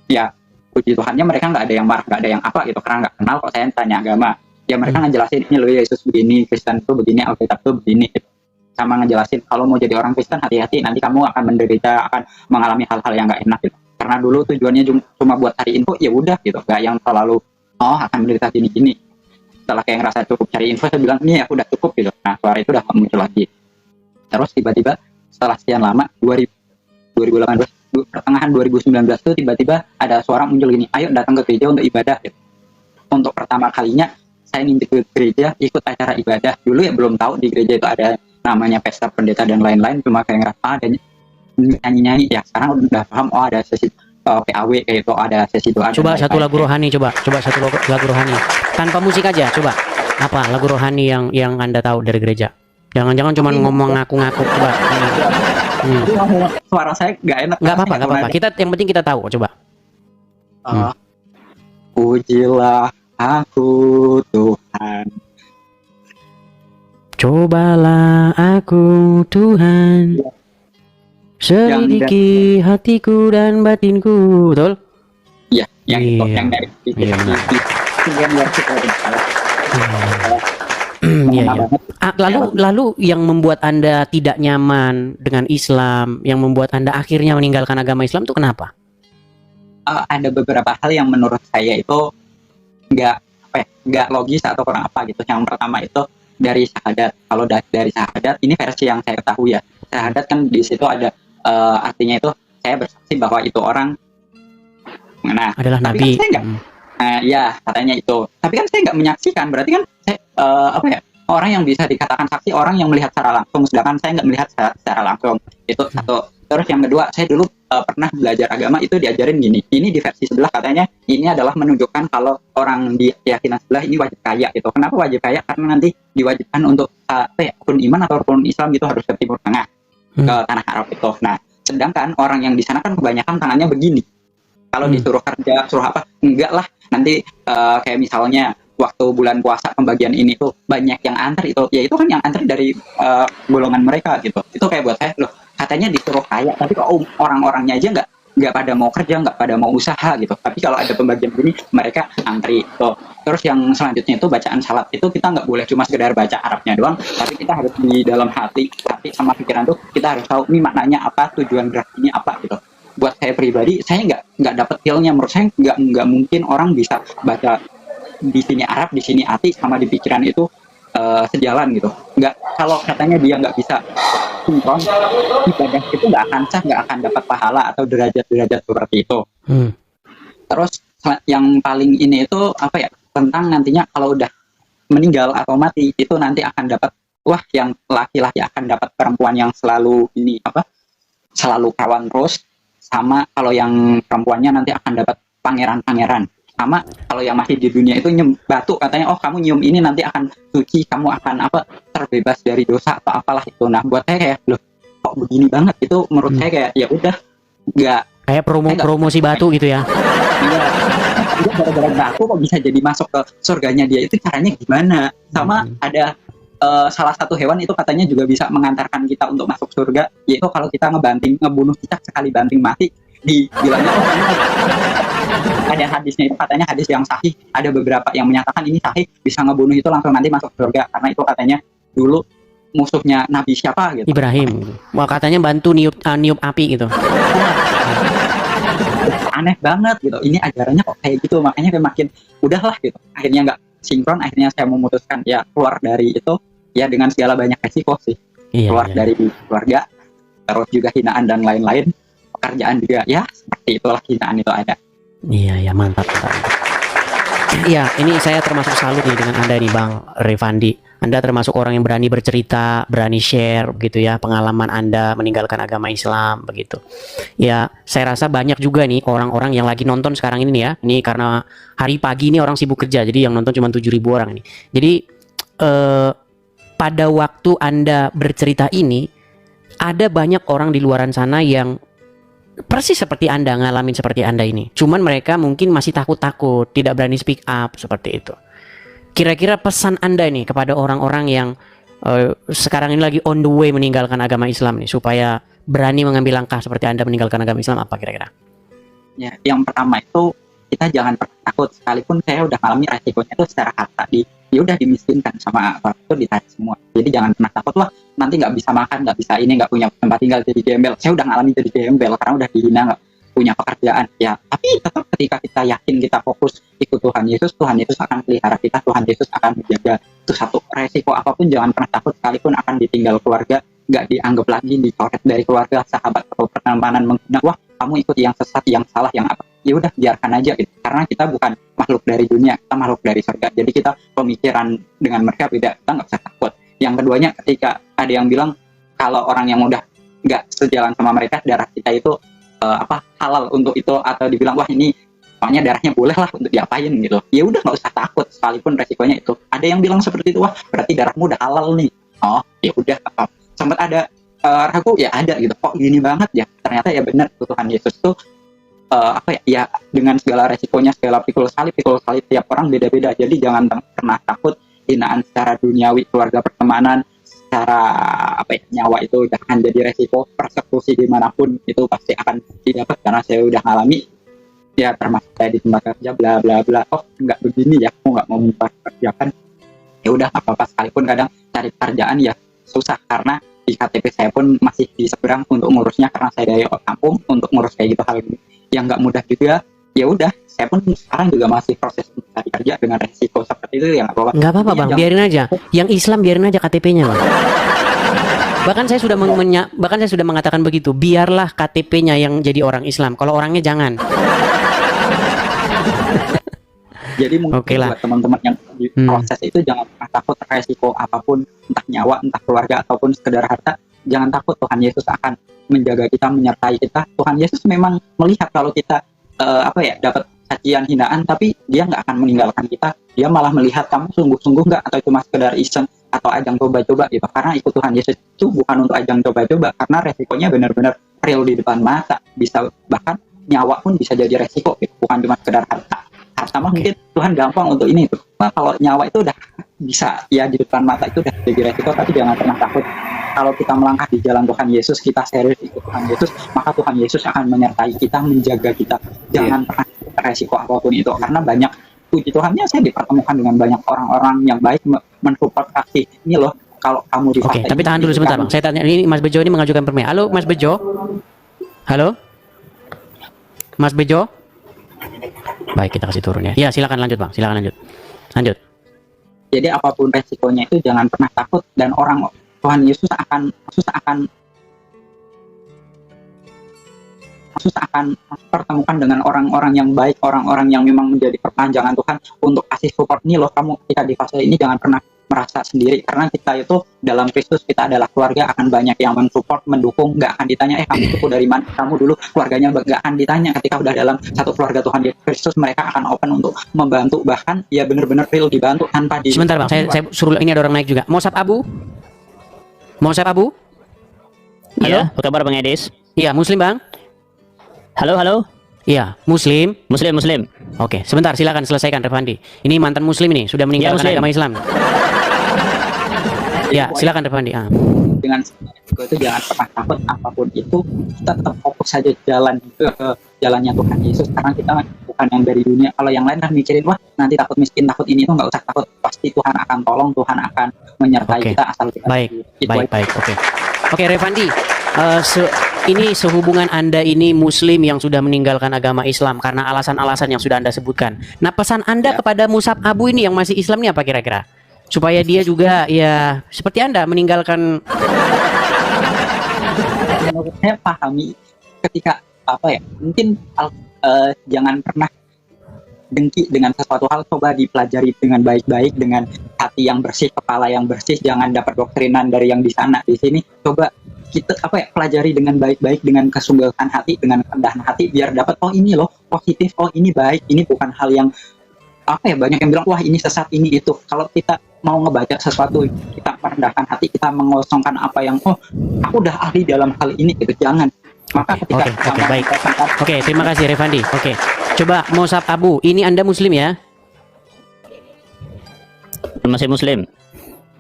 Ya puji Tuhannya mereka nggak ada yang marah, nggak ada yang apa gitu, karena nggak kenal kok saya tanya agama. Ya mereka ngejelasin ini loh Yesus begini, Kristen itu begini, Alkitab itu begini gitu. Sama ngejelasin kalau mau jadi orang Kristen hati-hati, nanti kamu akan menderita, akan mengalami hal-hal yang nggak enak gitu. Karena dulu tujuannya cuma buat cari info, ya udah gitu, nggak yang terlalu akan menderita gini-gini. Setelah kayak ngerasa cukup cari info, saya bilang nih aku udah cukup gitu. Nah suara itu udah muncul lagi. Terus tiba-tiba setelah sekian lama 2018 pertengahan 2019 itu tiba-tiba ada suara muncul gini, ayo datang ke gereja untuk ibadah gitu. Untuk pertama kalinya saya ngintip ke gereja, ikut acara ibadah. Dulu ya belum tahu di gereja itu ada namanya pesta pendeta dan lain-lain, cuma kayak ngerasa ada nyanyi-nyanyi. Ya sekarang udah paham, ada sesi PAW kayak itu, ada sesi doa. Coba satu lagu rohani, coba satu lagu rohani tanpa musik aja, coba apa lagu rohani yang Anda tahu dari gereja? Jangan cuma ngomong ngaku-ngaku, coba. Suara saya nggak enak. Nggak apa-apa. Kita yang penting kita tahu, coba. Pujilah aku Tuhan. Cobalah aku Tuhan. Selidiki hatiku dan batinku, betul? Iya, yang Iya. yang dari Iya. Lalu yang membuat Anda tidak nyaman dengan Islam, yang membuat Anda akhirnya meninggalkan agama Islam itu kenapa? Ada beberapa hal yang menurut saya itu nggak logis atau kurang apa gitu. Yang pertama itu dari syahadat. Kalau dari syahadat, ini versi yang saya ketahui ya. Syahadat kan di situ ada artinya itu saya bersaksi bahwa itu orang Adalah tapi nabi. Kan saya nggak, ya katanya itu. Tapi kan saya nggak menyaksikan. Berarti kan saya orang yang bisa dikatakan saksi orang yang melihat secara langsung, sedangkan saya nggak melihat secara langsung. Itu satu. Terus yang kedua, saya dulu pernah belajar agama itu diajarin gini. Ini di versi sebelah katanya ini adalah menunjukkan kalau orang di keyakinan sebelah ini wajib kaya gitu. Kenapa wajib kaya? Karena nanti diwajibkan untuk rukun iman atau rukun Islam gitu harus ke Timur Tengah, ke tanah Arab itu. Nah, sedangkan orang yang di sana kan kebanyakan tangannya begini. Kalau disuruh kerja, suruh apa? Enggak lah. Nanti kayak misalnya waktu bulan puasa pembagian ini tuh banyak yang antri itu. Ya itu kan yang antri dari golongan mereka gitu. Itu kayak buat saya loh. Katanya disuruh kaya, tapi kok orang-orangnya aja nggak pada mau kerja, nggak pada mau usaha gitu. Tapi kalau ada pembagian ini mereka antri tuh. Terus yang selanjutnya itu bacaan salat itu kita nggak boleh cuma sekedar baca Arabnya doang, tapi kita harus di dalam hati sama pikiran tuh kita harus tahu ini maknanya apa, tujuan gerak ini apa gitu. Buat saya pribadi, saya nggak dapet feel-nya. Menurut saya nggak mungkin orang bisa baca di sini Arab, di sini Ati, sama di pikiran itu sejalan gitu. Nggak, kalau katanya dia nggak bisa sinkron, ibadah itu nggak akan sah, nggak akan dapat pahala atau derajat-derajat seperti itu. Terus yang paling ini itu apa ya, tentang nantinya kalau udah meninggal atau mati itu nanti akan dapat, wah yang laki-laki akan dapat perempuan yang selalu ini apa, selalu kawan terus, sama kalau yang perempuannya nanti akan dapat pangeran-pangeran. Sama kalau yang masih di dunia itu nyium batu, katanya oh kamu nyium ini nanti akan suci, kamu akan apa, terbebas dari dosa atau apalah itu. Nah buat saya kayak loh kok begini banget itu, menurut saya kayak ya udah nggak Kayak saya nggak promosi batu gitu ya. iya, dia gara-gara batu kok bisa jadi masuk ke surganya dia, itu caranya gimana? Sama ada salah satu hewan itu katanya juga bisa mengantarkan kita untuk masuk surga, yaitu kalau kita ngebunuh cicak sekali banting mati, bilangnya oh ini ada hadisnya, itu katanya hadis yang sahih, ada beberapa yang menyatakan ini sahih, bisa ngebunuh itu langsung nanti masuk surga, karena itu katanya dulu musuhnya Nabi siapa gitu, Ibrahim. Wah, katanya bantu niup api gitu. aneh banget gitu, ini ajarannya kok kayak gitu, makanya kayak makin udahlah gitu, akhirnya nggak sinkron, akhirnya saya memutuskan ya keluar dari itu ya dengan segala banyak resiko sih, Iya, keluar iya. dari keluarga, terus juga hinaan dan lain-lain, pekerjaan juga ya seperti itulah, hinaan itu ada. Iya, ya, mantap, mantap. Iya, ini saya termasuk salut nih dengan Anda nih Bang Revandi. Anda termasuk orang yang berani bercerita, berani share gitu ya, pengalaman Anda meninggalkan agama Islam begitu. Ya, saya rasa banyak juga nih orang-orang yang lagi nonton sekarang ini nih ya. Ini karena hari pagi ini orang sibuk kerja, jadi yang nonton cuma 7.000 orang ini. Jadi pada waktu Anda bercerita ini, ada banyak orang di luaran sana yang persis seperti Anda, ngalamin seperti Anda ini. Cuman mereka mungkin masih takut-takut, tidak berani speak up seperti itu. Kira-kira pesan Anda nih kepada orang-orang yang sekarang ini lagi on the way meninggalkan agama Islam nih, supaya berani mengambil langkah seperti Anda meninggalkan agama Islam, apa kira-kira? Ya, yang pertama itu kita jangan pernah takut, sekalipun saya udah ngalami resikonya itu secara harta, ya udah dimiskinkan sama orang itu, ditarik semua. Jadi jangan pernah takut, wah nanti nggak bisa makan, nggak bisa ini, nggak punya tempat tinggal, jadi gembel. Saya udah ngalami jadi gembel karena udah dihina, nggak punya pekerjaan. Ya, tapi tetap ketika kita yakin, kita fokus ikut Tuhan Yesus akan pelihara kita, Tuhan Yesus akan menjaga. Itu satu, resiko apapun jangan pernah takut, sekalipun akan ditinggal keluarga, nggak dianggap lagi, dicoret dari keluarga, sahabat atau pertemanan menghina, wah kamu ikut yang sesat, yang salah, yang apa, ya udah biarkan aja gitu. Karena kita bukan makhluk dari dunia, kita makhluk dari surga, jadi kita pemikiran dengan mereka beda, kita nggak usah takut. Yang keduanya, ketika ada yang bilang kalau orang yang udah nggak sejalan sama mereka, darah kita itu halal untuk itu, atau dibilang wah ini soalnya darahnya boleh lah untuk diapain gitu, ya udah nggak usah takut, sekalipun resikonya itu. Ada yang bilang seperti itu, wah berarti darahmu udah halal nih, oh ya udah, apa sempat ada ragu, ya ada gitu, kok gini banget ya, ternyata ya benar, Tuhan Yesus tuh ya dengan segala resikonya, segala pikul salib tiap orang beda-beda, jadi jangan pernah takut hinaan secara duniawi, keluarga, pertemanan, secara nyawa itu akan jadi resiko, persekusi dimanapun itu pasti akan didapat, karena saya udah ngalami ya, termasuk saya di tempat kerja bla bla bla, oh nggak begini ya, aku nggak mau memperkerjakan, ya udah apa-apa, sekalipun kadang cari pekerjaan ya susah, karena di KTP saya pun masih di seberang untuk ngurusnya, karena saya dari kampung, untuk ngurus kayak gitu hal yang nggak mudah juga. Ya udah, saya pun sekarang juga masih proses mencari kerja dengan resiko seperti itu, ya nggak apa-apa. Nggak apa-apa Bang, biarin aja. Yang Islam biarin aja KTP-nya Bang. Bahkan saya sudah mengatakan begitu, biarlah KTP-nya yang jadi orang Islam, kalau orangnya jangan. Jadi mungkin buat teman-teman yang di proses itu jangan pernah takut resiko apapun, entah nyawa, entah keluarga, ataupun sekedar harta. Jangan takut, Tuhan Yesus akan menjaga kita, menyertai kita. Tuhan Yesus memang melihat kalau kita dapat cacian, hinaan, tapi dia nggak akan meninggalkan kita. Dia malah melihat kamu sungguh-sungguh nggak, atau cuma sekedar iseng atau ajang coba-coba gitu. Karena ikut Tuhan Yesus itu bukan untuk ajang coba-coba, karena resikonya benar-benar real di depan mata. Bisa bahkan nyawa pun bisa jadi resiko gitu, bukan cuma sekedar harta. Harta mah mungkin Tuhan gampang untuk ini tuh. Nah, kalau nyawa itu udah bisa ya di depan mata, itu udah jadi resiko. Tapi jangan pernah takut. Kalau kita melangkah di jalan Tuhan Yesus, kita serius ikut Tuhan Yesus, maka Tuhan Yesus akan menyertai kita, menjaga kita. Jangan pernah resiko apapun itu, karena banyak, puji Tuhannya saya dipertemukan dengan banyak orang-orang yang baik mensupport aksi ini loh. Kalau kamu di Oke, tapi tahan dulu sebentar Bang. Saya tanya, ini Mas Bejo ini mengajukan pertanyaan. Halo Mas Bejo. Halo Mas Bejo. Baik, kita kasih turun ya. Ya, silakan lanjut Bang, silakan lanjut. Jadi apapun resikonya itu jangan pernah takut, dan Tuhan Yesus akan pertemukan dengan orang-orang yang baik, orang-orang yang memang menjadi perpanjangan Tuhan untuk kasih support. Nih loh, kamu ketika di fase ini jangan pernah merasa sendiri, karena kita itu dalam Kristus, kita adalah keluarga, akan banyak yang mensupport, mendukung, nggak akan ditanya kamu itu dari mana, kamu dulu keluarganya, nggak akan ditanya. Ketika udah dalam satu keluarga Tuhan Yesus Kristus, mereka akan open untuk membantu, bahkan ya benar-benar real dibantu tanpa di. Sebentar Bang, saya suruh, ini ada orang naik juga. Mau sap Abu? Halo? Iya, apa kabar Bang Edis? Iya, Muslim Bang. Halo, halo. Iya, Muslim. Muslim, Muslim. Oke, sebentar, silakan selesaikan Revandi. Ini mantan Muslim ini, sudah meninggalkan Muslim. agama Islam. Ya, silakan Revandi. Dengan resiko itu jangan pernah takut apapun itu, kita tetap fokus saja jalan ke jalannya Tuhan Yesus, karena kita bukan yang dari dunia. Kalau yang lain kan mikirin, wah nanti takut miskin, takut ini, itu nggak usah takut, pasti Tuhan akan tolong, Tuhan akan menyertai Oke. kita asal kita Baik, itu baik, aja. baik. Oke, Revandi. Ini sehubungan Anda ini Muslim yang sudah meninggalkan agama Islam karena alasan-alasan yang sudah Anda sebutkan. Nah, pesan Anda kepada Musab Abu ini yang masih Islam ini apa kira-kira? Supaya dia juga ya seperti Anda meninggalkan. Menurut saya pahami ketika apa ya, mungkin jangan pernah dengki dengan sesuatu hal, coba dipelajari dengan baik-baik, dengan hati yang bersih, kepala yang bersih, jangan dapat doktrinan dari yang di sana. Di sini coba kita pelajari dengan baik-baik, dengan kesungguhan hati, dengan kerendahan hati, biar dapat, oh ini loh positif, oh ini baik, ini bukan hal yang banyak yang bilang wah ini sesat, ini itu. Kalau kita mau ngebaca sesuatu, kita merendahkan hati, kita mengosongkan apa yang aku udah ahli dalam hal ini, gitu. Jangan. Maka ketika Oke, baik. Oke, terima kasih Revandi. Oke. Coba Musab Abu, ini Anda Muslim ya? Masih Muslim.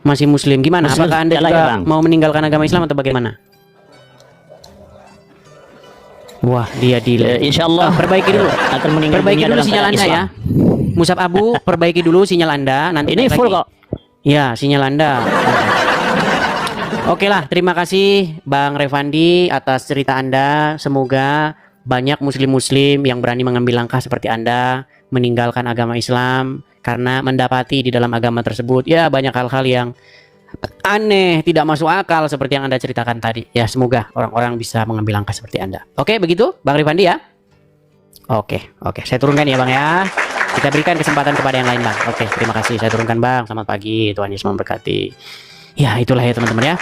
Masih Muslim. Gimana? Muslim, Apakah Anda ya lah, juga ya, Bang. mau meninggalkan agama Islam atau bagaimana? Wah, dia delay. Insya Allah Perbaiki dulu. akan meninggal Perbaiki dunia dulu dalam sinyal keadaan Anda ya. Islam. Musab Abu, perbaiki dulu sinyal Anda. Nanti Ini naik full lagi. kok. Ya, sinyal Anda. Oke lah, terima kasih Bang Revandi atas cerita Anda. Semoga banyak muslim-muslim yang berani mengambil langkah seperti Anda, meninggalkan agama Islam karena mendapati di dalam agama tersebut ya banyak hal-hal yang aneh, tidak masuk akal seperti yang Anda ceritakan tadi. Ya, semoga orang-orang bisa mengambil langkah seperti Anda. Oke, begitu Bang Revandi ya? Oke, saya turunkan ya Bang ya. Kita berikan kesempatan kepada yang lain Bang. Oke, terima kasih. Saya turunkan Bang. Selamat pagi, Tuhan Yesus memberkati. Ya, itulah ya teman-teman ya.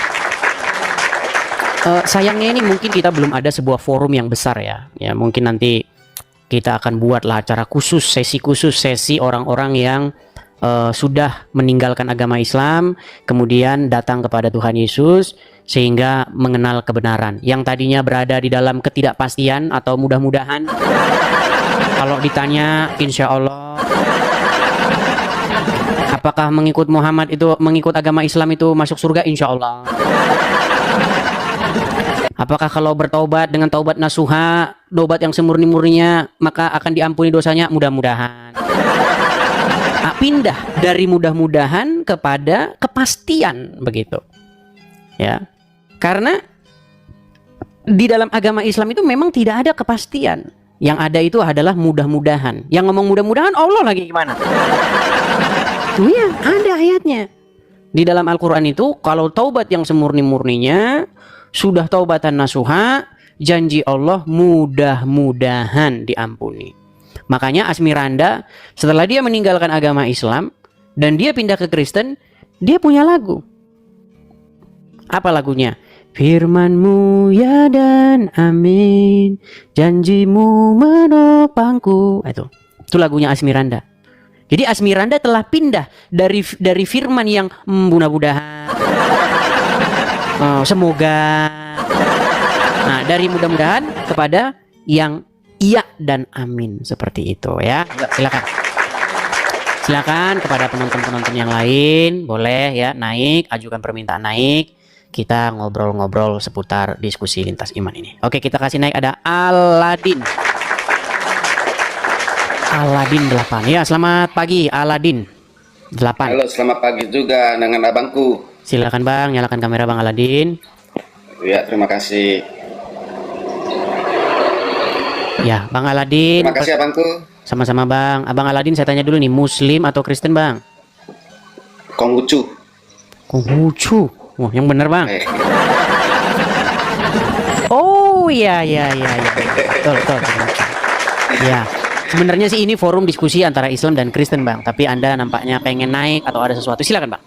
Sayangnya ini mungkin kita belum ada sebuah forum yang besar ya. Ya, mungkin nanti kita akan buatlah acara khusus, sesi orang-orang yang sudah meninggalkan agama Islam, kemudian datang kepada Tuhan Yesus sehingga mengenal kebenaran. Yang tadinya berada di dalam ketidakpastian atau mudah-mudahan kalau ditanya insya Allah apakah mengikut Muhammad itu, mengikut agama Islam itu masuk surga, insya Allah. Apakah kalau bertaubat dengan taubat nasuha, taubat yang semurni-murninya, maka akan diampuni dosanya? Mudah-mudahan. Pindah dari mudah-mudahan kepada kepastian begitu. Ya. Karena di dalam agama Islam itu memang tidak ada kepastian. Yang ada itu adalah mudah-mudahan. Yang ngomong mudah-mudahan Allah lagi gimana? Iya, ada ayatnya. Di dalam Al-Quran itu, kalau taubat yang semurni-murninya, sudah taubatan nasuha, janji Allah mudah-mudahan diampuni. Makanya Asmiranda setelah dia meninggalkan agama Islam dan dia pindah ke Kristen, dia punya lagu. Apa lagunya? Firman-Mu ya dan amin, janjimu menopangku. Itu lagunya Asmiranda. Jadi Asmiranda telah pindah dari firman yang mudah-mudahan, semoga, nah dari mudah-mudahan kepada yang iya dan amin, seperti itu ya. Silakan kepada penonton-penonton yang lain, boleh ya naik, ajukan permintaan naik. Kita ngobrol-ngobrol seputar diskusi lintas iman ini. Oke, kita kasih naik, ada Aladin 8. Ya, selamat pagi Aladin 8. Halo, selamat pagi juga dengan abangku. Silakan Bang, nyalakan kamera Bang Aladin. Ya, terima kasih. Ya, Bang Aladin. Terima kasih abangku. Sama-sama Bang. Abang Aladin saya tanya dulu nih, Muslim atau Kristen Bang? Konghucu. Konghucu. Wah, yang benar Bang. Oh iya. Betul. Ya. Sebenarnya sih ini forum diskusi antara Islam dan Kristen Bang. Tapi Anda nampaknya pengen naik atau ada sesuatu. Silakan Bang.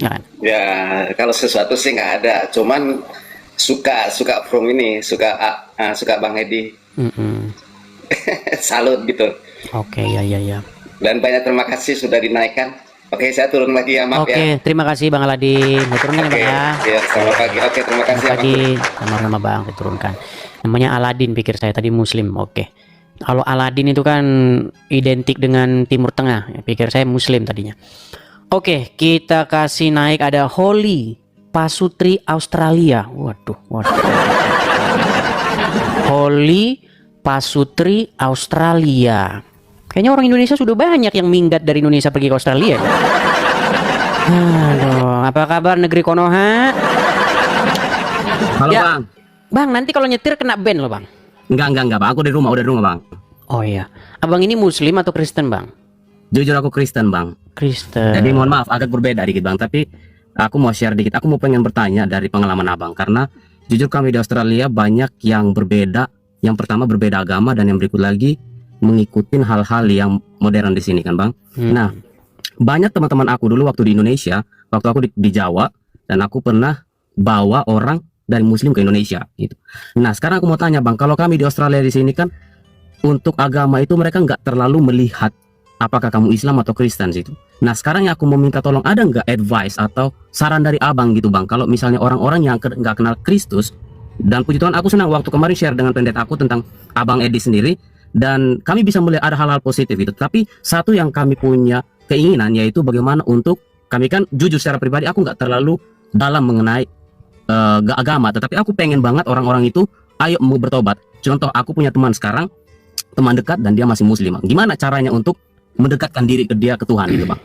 Silakan. Ya, kalau sesuatu sih nggak ada. Cuman suka forum ini, suka Bang Edi. Salut gitu. Oke, ya. Dan banyak terima kasih sudah dinaikkan. Oke, saya turun lagi ya, maaf ya. Oke, terima kasih Bang Aladin. Saya turunkan ya Bang ya. Ya, selamat pagi. Oke, terima kasih Selamat abangku. pagi. Sama-sama Bang, saya turunkan. Namanya Aladin, pikir saya tadi Muslim. Oke. Kalau Aladin itu kan identik dengan Timur Tengah, ya, pikir saya Muslim tadinya. Oke, kita kasih naik, ada Holly Pasutri Australia. Waduh. Holly Pasutri Australia. Kayaknya orang Indonesia sudah banyak yang minggat dari Indonesia pergi ke Australia. Aduh, apa kabar negeri Konoha? Halo Ya. Bang. Bang, nanti kalau nyetir kena ban loh, Bang. Enggak Bang. Aku udah di rumah Bang. Oh iya. Abang ini Muslim atau Kristen, Bang? Jujur aku Kristen Bang. Kristen. Jadi mohon maaf agak berbeda dikit Bang. Tapi aku mau share dikit. Aku mau pengen bertanya dari pengalaman Abang. Karena jujur kami di Australia banyak yang berbeda. Yang pertama berbeda agama, dan yang berikut lagi mengikuti hal-hal yang modern di sini kan Bang. Nah, banyak teman-teman aku dulu waktu di Indonesia, waktu aku di Jawa, dan aku pernah bawa orang dari Muslim ke Indonesia gitu. Nah sekarang aku mau tanya Bang, kalau kami di Australia di sini kan untuk agama itu mereka nggak terlalu melihat apakah kamu Islam atau Kristen gitu. Nah sekarang yang aku mau minta tolong, ada nggak advice atau saran dari Abang gitu Bang, kalau misalnya orang-orang yang nggak kenal Kristus, dan puji Tuhan aku senang waktu kemarin share dengan pendeta aku tentang Abang Edi sendiri, dan kami bisa melihat ada hal-hal positif itu. Tapi satu yang kami punya keinginan yaitu bagaimana untuk kami, kan jujur secara pribadi aku nggak terlalu dalam mengenai agama, tetapi aku pengen banget orang-orang itu ayo mau bertobat. Contoh, aku punya teman sekarang, teman dekat, dan dia masih Muslim. Gimana caranya untuk mendekatkan diri ke dia, ke Tuhan gitu Bang?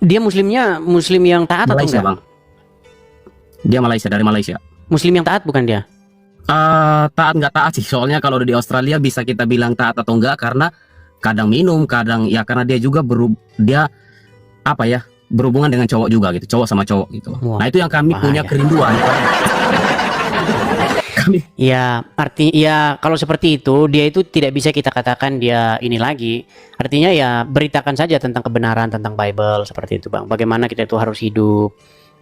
Dia Muslimnya Muslim yang taat atau Malaysia enggak? Bang. Dia Malaysia, dari Malaysia. Muslim yang taat bukan dia? Taat nggak taat sih, soalnya kalau di Australia bisa kita bilang taat atau enggak karena kadang minum, kadang ya karena dia juga dia apa ya, berhubungan dengan cowok juga gitu, cowok sama cowok gitu. Wah, Nah itu yang kami punya bahaya. kerinduan. Kami Ya, ya kalau seperti itu dia itu tidak bisa kita katakan dia ini lagi. Artinya ya beritakan saja tentang kebenaran tentang Bible seperti itu, Bang. Bagaimana kita itu harus hidup,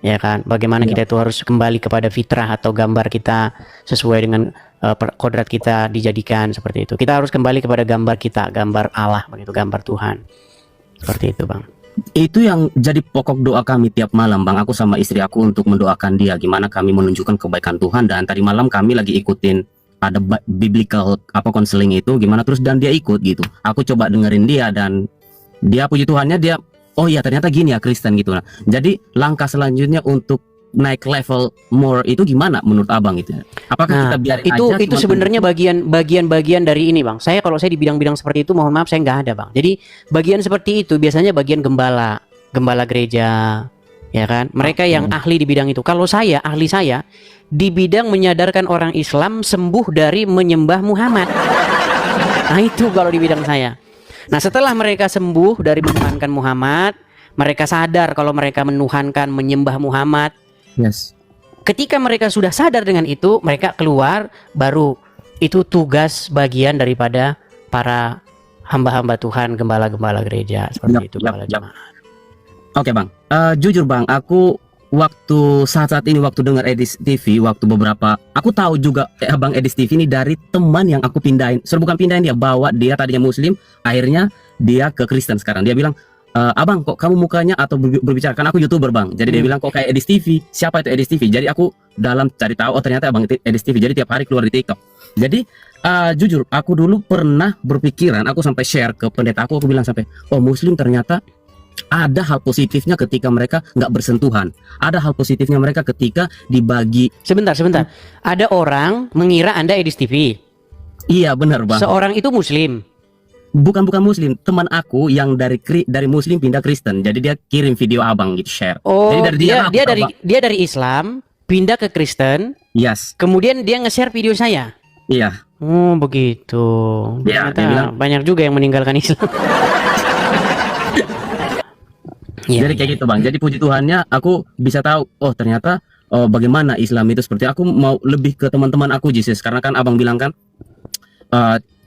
ya kan? Bagaimana kita itu harus kembali kepada fitrah atau gambar kita sesuai dengan kodrat kita dijadikan seperti itu. Kita harus kembali kepada gambar kita, gambar Allah begitu, gambar Tuhan. Seperti itu, Bang. itu yang jadi pokok doa kami tiap malam Bang, aku sama istri aku untuk mendoakan dia gimana kami menunjukkan kebaikan Tuhan. Dan tadi malam kami lagi ikutin ada biblical counseling itu gimana, terus dan dia ikut gitu. Aku coba dengerin dia dan dia puji Tuhannya dia oh iya ternyata gini ya Kristen gitu. Nah, jadi langkah selanjutnya untuk naik level more itu gimana menurut Abang itu? Apakah kita biarin aja? Itu sebenarnya bagian dari ini, Bang. Kalau saya di bidang-bidang seperti itu, mohon maaf saya nggak ada, Bang. Jadi bagian seperti itu biasanya bagian gembala gereja, ya kan? Mereka yang ahli di bidang itu. Kalau ahli saya di bidang menyadarkan orang Islam sembuh dari menyembah Muhammad. Nah itu kalau di bidang saya. Nah setelah mereka sembuh dari menuhankan Muhammad, mereka sadar kalau mereka menyembah Muhammad. Yes. Ketika mereka sudah sadar dengan itu, mereka keluar, baru itu tugas bagian daripada para hamba-hamba Tuhan, gembala-gembala gereja seperti itu. Gembala jemaat. Oke Bang, jujur Bang, aku waktu saat ini waktu dengar Edis TV, waktu beberapa, aku tahu juga Bang Edis TV ini dari teman yang aku pindahin, bukan pindahin, dia bawa, dia tadinya Muslim, akhirnya dia ke Kristen sekarang. Dia bilang, Abang kok kamu mukanya atau berbicara, kan aku YouTuber Bang, jadi dia bilang kok kayak Edis TV, siapa itu Edis TV? Jadi aku dalam cari tahu, oh ternyata Abang Edis TV, jadi tiap hari keluar di TikTok. Jadi jujur, aku dulu pernah berpikiran, aku sampai share ke pendeta aku bilang sampai, oh Muslim ternyata ada hal positifnya ketika mereka nggak bersentuhan. Ada hal positifnya mereka ketika dibagi. Sebentar. Ada orang mengira Anda Edis TV. Iya benar Bang. Seorang itu Muslim. Bukan Muslim, teman aku yang dari Muslim pindah Kristen. Jadi dia kirim video Abang gitu share. Oh, jadi dia dari Islam pindah ke Kristen. Yes. Kemudian dia nge-share video saya. Iya. Oh begitu. Ya, Ternyata banyak juga yang meninggalkan Islam. Jadi kayak gitu Bang. Jadi puji Tuhannya aku bisa tahu, oh ternyata bagaimana Islam itu seperti. Aku mau lebih ke teman-teman aku Jesus, karena kan Abang bilang kan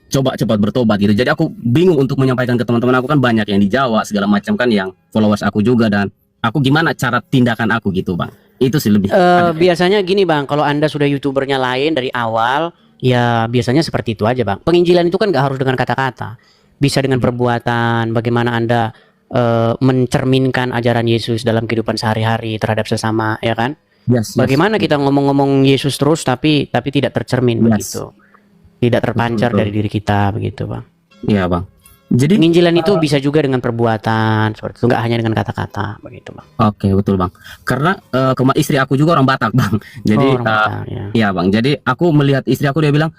coba cepat bertobat gitu. Jadi aku bingung untuk menyampaikan ke teman-teman aku, kan banyak yang di Jawa segala macam kan, yang followers aku juga, dan aku gimana cara tindakan aku gitu Bang. Itu sih lebih biasanya gini Bang, kalau Anda sudah YouTubernya lain dari awal, ya biasanya seperti itu aja Bang. Penginjilan itu kan nggak harus dengan kata-kata, bisa dengan perbuatan. Bagaimana Anda mencerminkan ajaran Yesus dalam kehidupan sehari-hari terhadap sesama, ya kan? Yes, yes. Bagaimana kita ngomong-ngomong Yesus terus tapi tidak tercermin Yes. begitu. Tidak terpancar Betul. dari diri kita begitu, Bang. Iya, Bang. Jadi Penginjilan itu bisa juga dengan perbuatan, seperti itu, nggak hanya dengan kata-kata begitu, Bang. oke, betul, Bang. Karena istri aku juga orang Batak, Bang. Jadi orang Batak, ya. iya, Bang. Jadi aku melihat istri aku, dia bilang,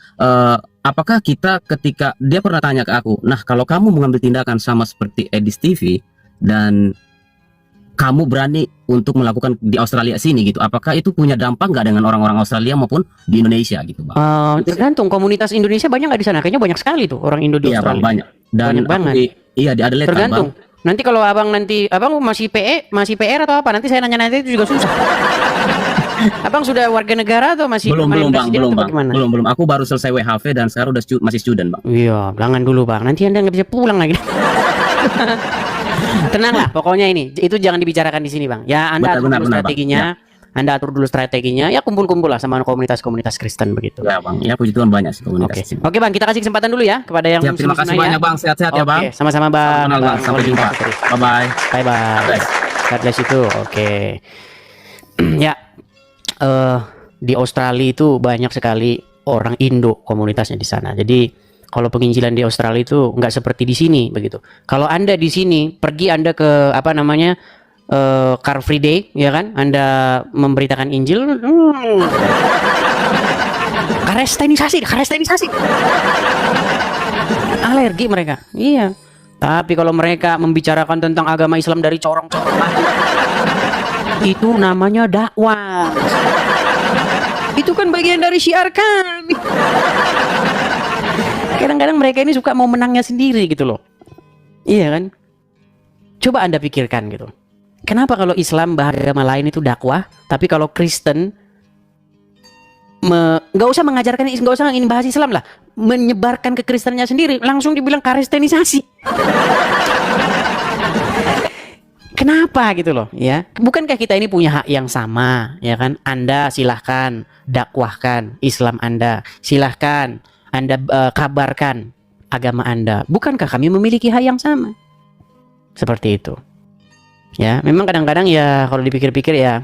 apakah kita ketika dia pernah tanya ke aku, nah kalau kamu mengambil tindakan sama seperti Edis TV dan kamu berani untuk melakukan di Australia sini gitu, apakah itu punya dampak nggak dengan orang-orang Australia maupun di Indonesia gitu, Bang? Tergantung komunitas Indonesia banyak nggak di sana? Kayaknya banyak sekali tuh orang Indo di Iya, Bang, Australia. banyak. Dan Banyak aku banget. Iya, di Adelaide, kan, Tergantung. Bang. Nanti kalau abang masih PR atau apa? Nanti saya nanya itu juga susah. Abang sudah warga negara atau masih Belum, main Bang, presiden belum, atau Bang. bagaimana? Belum. Aku baru selesai WHV dan sekarang udah masih student, Bang. Iya, jangan dulu, Bang. Nanti Anda nggak bisa pulang lagi. Tenanglah, pokoknya ini itu jangan dibicarakan di sini, Bang. Ya, Anda atur Benar, dulu Bang. strateginya. Anda atur dulu strateginya. Ya kumpul-kumpul lah sama komunitas-komunitas Kristen begitu. Ya, Bang. Ya, puji Tuhan banyak sih Oke, komunitas. Oke, Bang. Kita kasih kesempatan dulu ya kepada yang Siap, terima kasih musim-musimnya banyak, Bang. Sehat-sehat ya, Bang. Oke, sama-sama, Bang. Salam kenal, Bang. Sampai jumpa. Bye-bye. Bye bye. God bless itu. Oke. Ya. Di Australia itu banyak sekali orang Indo komunitasnya di sana. Jadi kalau penginjilan di Australia itu nggak seperti di sini begitu. Kalau Anda di sini pergi Anda ke apa namanya Car Free Day, ya kan? Anda memberitakan Injil. Karestenisasi. Alergi mereka. Iya. Tapi kalau mereka membicarakan tentang agama Islam dari corong-corong itu namanya dakwah. Itu kan bagian dari syiar kami. Kadang-kadang mereka ini suka mau menangnya sendiri gitu loh. Iya kan? Coba Anda pikirkan gitu. Kenapa kalau Islam agama lain itu dakwah, tapi kalau Kristen nggak usah mengajarkan, nggak usah ingin bahas Islam lah, menyebarkan kekristennya sendiri, langsung dibilang karestenisasi. Kenapa gitu loh, ya? Bukankah kita ini punya hak yang sama, ya kan? Anda silahkan dakwahkan Islam Anda, silahkan Anda kabarkan agama Anda. Bukankah kami memiliki hak yang sama? Seperti itu. Ya, memang kadang-kadang ya kalau dipikir-pikir ya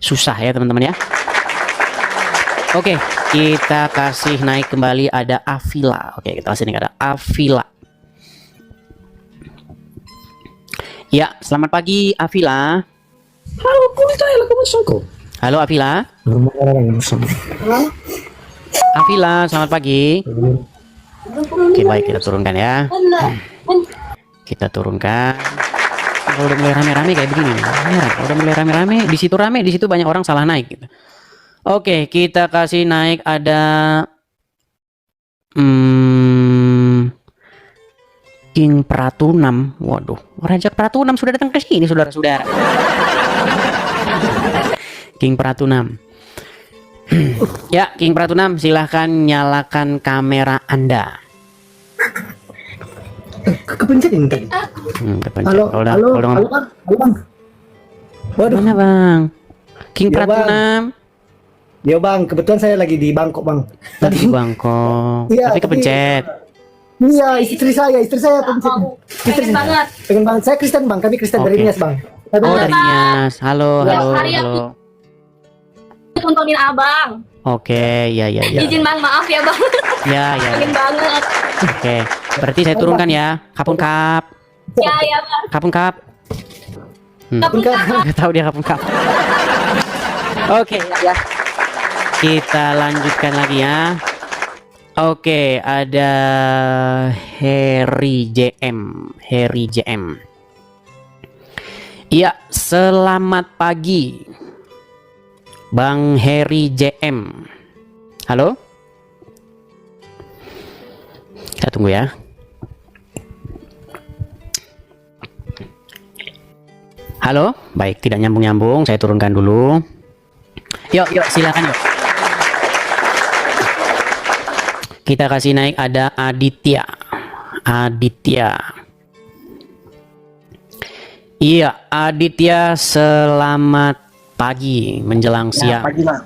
susah ya teman-teman ya. Oke, kita kasih naik kembali ada Avila. Oke, kita kasih naik ada Avila. Ya, selamat pagi Avila. Halo Avila. Avila, selamat pagi. Oke, baik, kita turunkan ya. Kita turunkan. Kalau udah mulai rame-rame kayak begini, kalau udah mulai rame-rame, di situ rame, di situ banyak orang salah naik gitu. Oke, kita kasih naik ada King Pratunam. Waduh, Raja Pratunam sudah datang ke sini, saudara-saudara. King Pratunam. Ya, King Pratunam, silahkan nyalakan kamera Anda. Kepencet ini tadi. Kepencet. Halo, Kalau udah- halo, kalau udah- halo, Bang. Halo, Bang. Waduh, Mana Bang? King Ya, Bang. Pratunam. ya Bang, kebetulan saya lagi di Bangkok, Bang. Lagi di Bangkok. Iya, Tapi kepencet. Iya, istri saya pencet. Pengen banget. Pengen banget. Saya Kristen, Bang. Kami Kristen dari Oke. Nias, Bang. Oh, dari Nias. Halo, Ya, halo, hari halo. Tontonin abang. Oke, ya, ya, ya. Izin bang, maaf ya bang. Ya, ya. Pengen banget. Oke. Berarti saya turunkan ya. Kapun kap. Ya ya bang. Kapun kap. Kapun kakak. Nggak tahu dia kapun kap. Oke, ya. Kita lanjutkan lagi ya. Oke, ada Harry JM. Iya, selamat pagi. Bang Harry JM. Halo? Kita tunggu ya. Halo? Baik, tidak nyambung-nyambung. Saya turunkan dulu. Yuk, silakan yuk. Kita kasih naik ada Aditya. Iya, Aditya, selamat pagi menjelang siang. Pagi bang.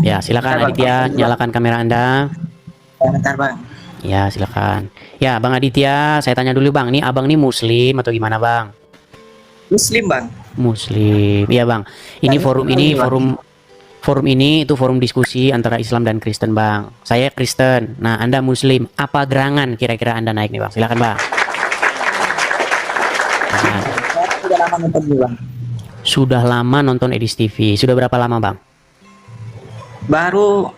Ya, silakan Aditya, nyalakan kamera Anda. Bentar bang. Ya, silakan. Ya, Bang Aditya, saya tanya dulu Bang, ini Abang ini Muslim atau gimana Bang? Muslim bang. Muslim. Iya Bang. Ini forum Forum ini itu forum diskusi antara Islam dan Kristen, Bang. Saya Kristen, nah Anda Muslim. Apa gerangan kira-kira Anda naik nih, Bang? Silakan, Bang. Nah, Sudah lama nonton dulu, Bang. sudah lama nonton Edis TV. Sudah berapa lama, Bang? Baru